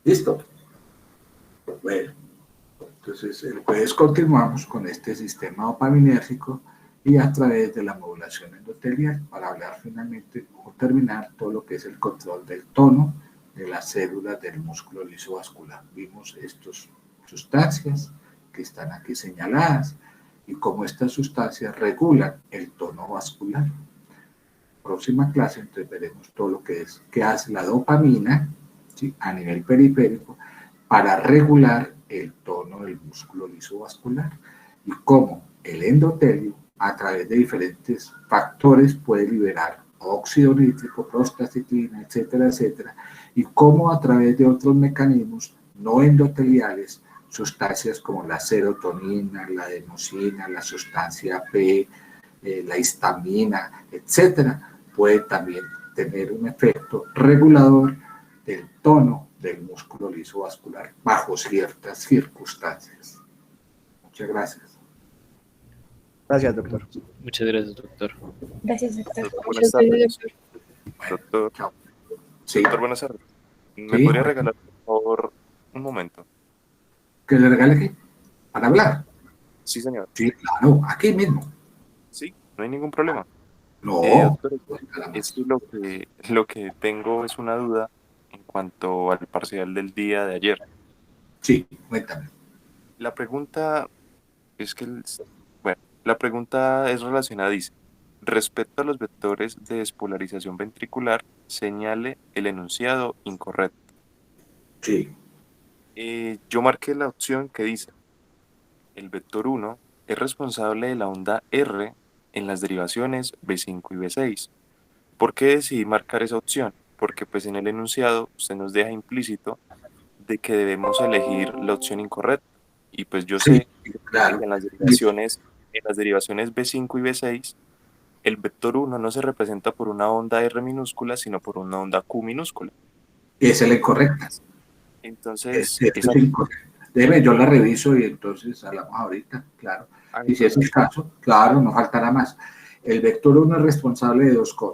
¿Listo? Bueno, entonces el jueves continuamos con este sistema dopaminérgico y a través de la modulación endotelial para hablar finalmente o terminar todo lo que es el control del tono de las células del músculo liso vascular. Vimos estas sustancias que están aquí señaladas y cómo estas sustancias regulan el tono vascular. Próxima clase entonces veremos todo lo que es, qué hace la dopamina, ¿sí?, a nivel periférico para regular el tono del músculo liso vascular y cómo el endotelio a través de diferentes factores puede liberar óxido nítrico, prostaciclina, etcétera, etcétera, y cómo a través de otros mecanismos no endoteliales, sustancias como la serotonina, la adenosina, la sustancia P, la histamina, etcétera, puede también tener un efecto regulador del tono del músculo liso vascular bajo ciertas circunstancias. Muchas gracias. Gracias, doctor. Muchas gracias, doctor. Gracias, doctor. Buenas tardes, doctor. Chao. Sí, Doctor, buenas tardes. ¿Me Sí. podría regalar, por favor, un momento? que le regale aquí para hablar. Sí, señor. Sí, claro, aquí mismo. Sí, no hay ningún problema. No, Doctor, nada es más. que lo que tengo es una duda en cuanto al parcial del día de ayer. Sí, cuéntame. La pregunta es que, bueno, la pregunta es relacionada, dice, respecto a los vectores de despolarización ventricular, señale el enunciado incorrecto. Sí, Yo marqué la opción que dice, el vector 1 es responsable de la onda R en las derivaciones B5 y B6. ¿Por qué decidí marcar esa opción? Porque pues en el enunciado usted nos deja implícito de que debemos elegir la opción incorrecta. Y pues yo sí, sé claro. que en las derivaciones B5 y B6, el vector 1 no se representa por una onda R minúscula, sino por una onda Q minúscula. Esa es la incorrecta. Entonces, Esa es incorrecta. Debe, yo la reviso y entonces hablamos ahorita, claro. Y si es el caso, claro, no faltará más. El vector 1 es responsable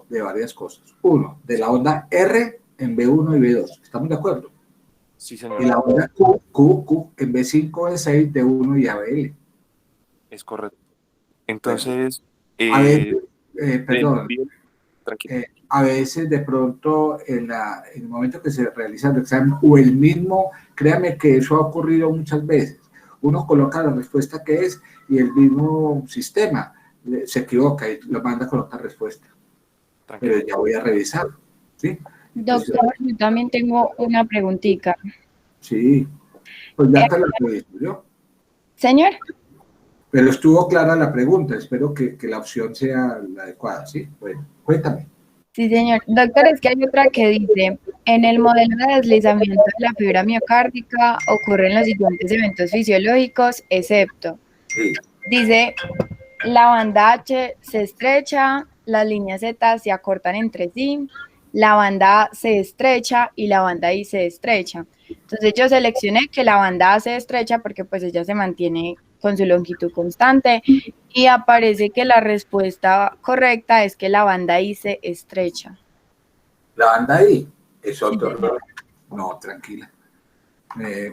de varias cosas. Uno, de la onda R en B1 y B2. ¿Estamos de acuerdo? sí, Y señor, la onda Q en B5, B6, D1 y ABL. es correcto. Entonces, A veces, bien, perdón, bien, tranquilo. a veces de pronto en el momento que se realiza el examen o el mismo, créame que eso ha ocurrido muchas veces, uno coloca la respuesta que es y el mismo sistema se equivoca y lo manda con otra respuesta, Tranquilo. pero ya voy a revisar, ¿sí? Entonces, Doctor, yo también tengo una preguntita. sí, pues ya te la reviso yo, Señor, pero estuvo clara la pregunta, espero que la opción sea la adecuada, ¿sí? Bueno, cuéntame. sí, señor. Doctor, es que hay otra que dice, En el modelo de deslizamiento de la fibra miocárdica ocurren los siguientes eventos fisiológicos, excepto, Sí. dice, la banda H se estrecha, las líneas Z se acortan entre sí, la banda A se estrecha y la banda I se estrecha. Entonces yo seleccioné que la banda A se estrecha porque pues ella se mantiene con su longitud constante y aparece que la respuesta correcta es que la banda I se estrecha. La banda ahí es Sí, otro. señor. No, tranquila.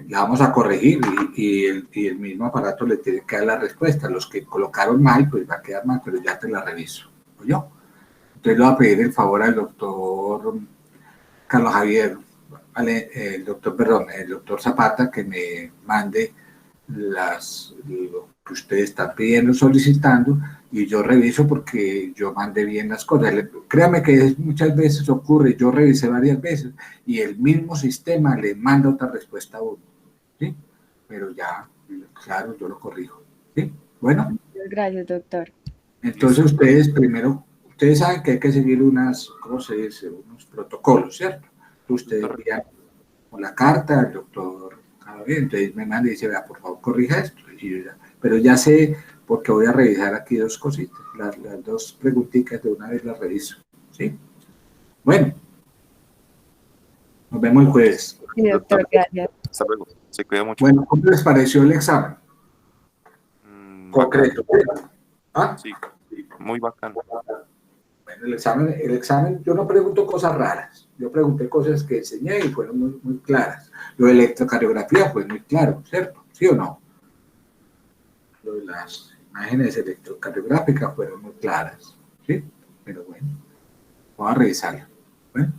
La vamos a corregir y el mismo aparato le tiene que dar la respuesta. Los que colocaron mal, pues va a quedar mal, pero ya te la reviso. ¿Yo? Entonces le voy a pedir el favor al doctor Carlos Javier, el doctor Zapata, que me mande lo que ustedes están pidiendo, solicitando, y yo reviso porque yo mandé bien las cosas. Créame que muchas veces ocurre, yo revisé varias veces y el mismo sistema le manda otra respuesta a uno, ¿sí? Pero ya, claro, yo lo corrijo, ¿sí? Bueno, Gracias, doctor. entonces ustedes primero, ustedes saben que hay que seguir ¿cómo se dice? Unos protocolos, ¿cierto? Ustedes envían la carta al doctor, entonces me manda y dice, vea, por favor, corrija esto. Pero ya sé, porque voy a revisar aquí dos cositas, las dos preguntitas de una vez las reviso, ¿sí? Bueno, nos vemos el jueves. Sí, doctor, gracias. Hasta luego. Se cuida mucho. Bueno, ¿cómo les pareció el examen? Bacano. Concreto. ¿Ah? Sí, muy bacano. Bueno, el examen, yo no pregunto cosas raras, yo pregunté cosas que enseñé y fueron muy, muy claras. Lo de electrocardiografía fue muy claro, ¿cierto? ¿Sí o no? Lo de las imágenes electrocardiográficas fueron muy claras, ¿sí? Pero bueno, vamos a revisarlo. Bueno,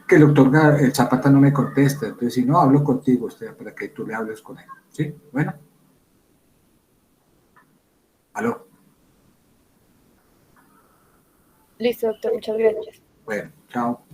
que el doctor el Zapata no me contesta, entonces si no, hablo contigo, para que tú le hables con él, ¿sí? Bueno. ¿Aló? Listo, doctor, muchas gracias. Bueno, chao.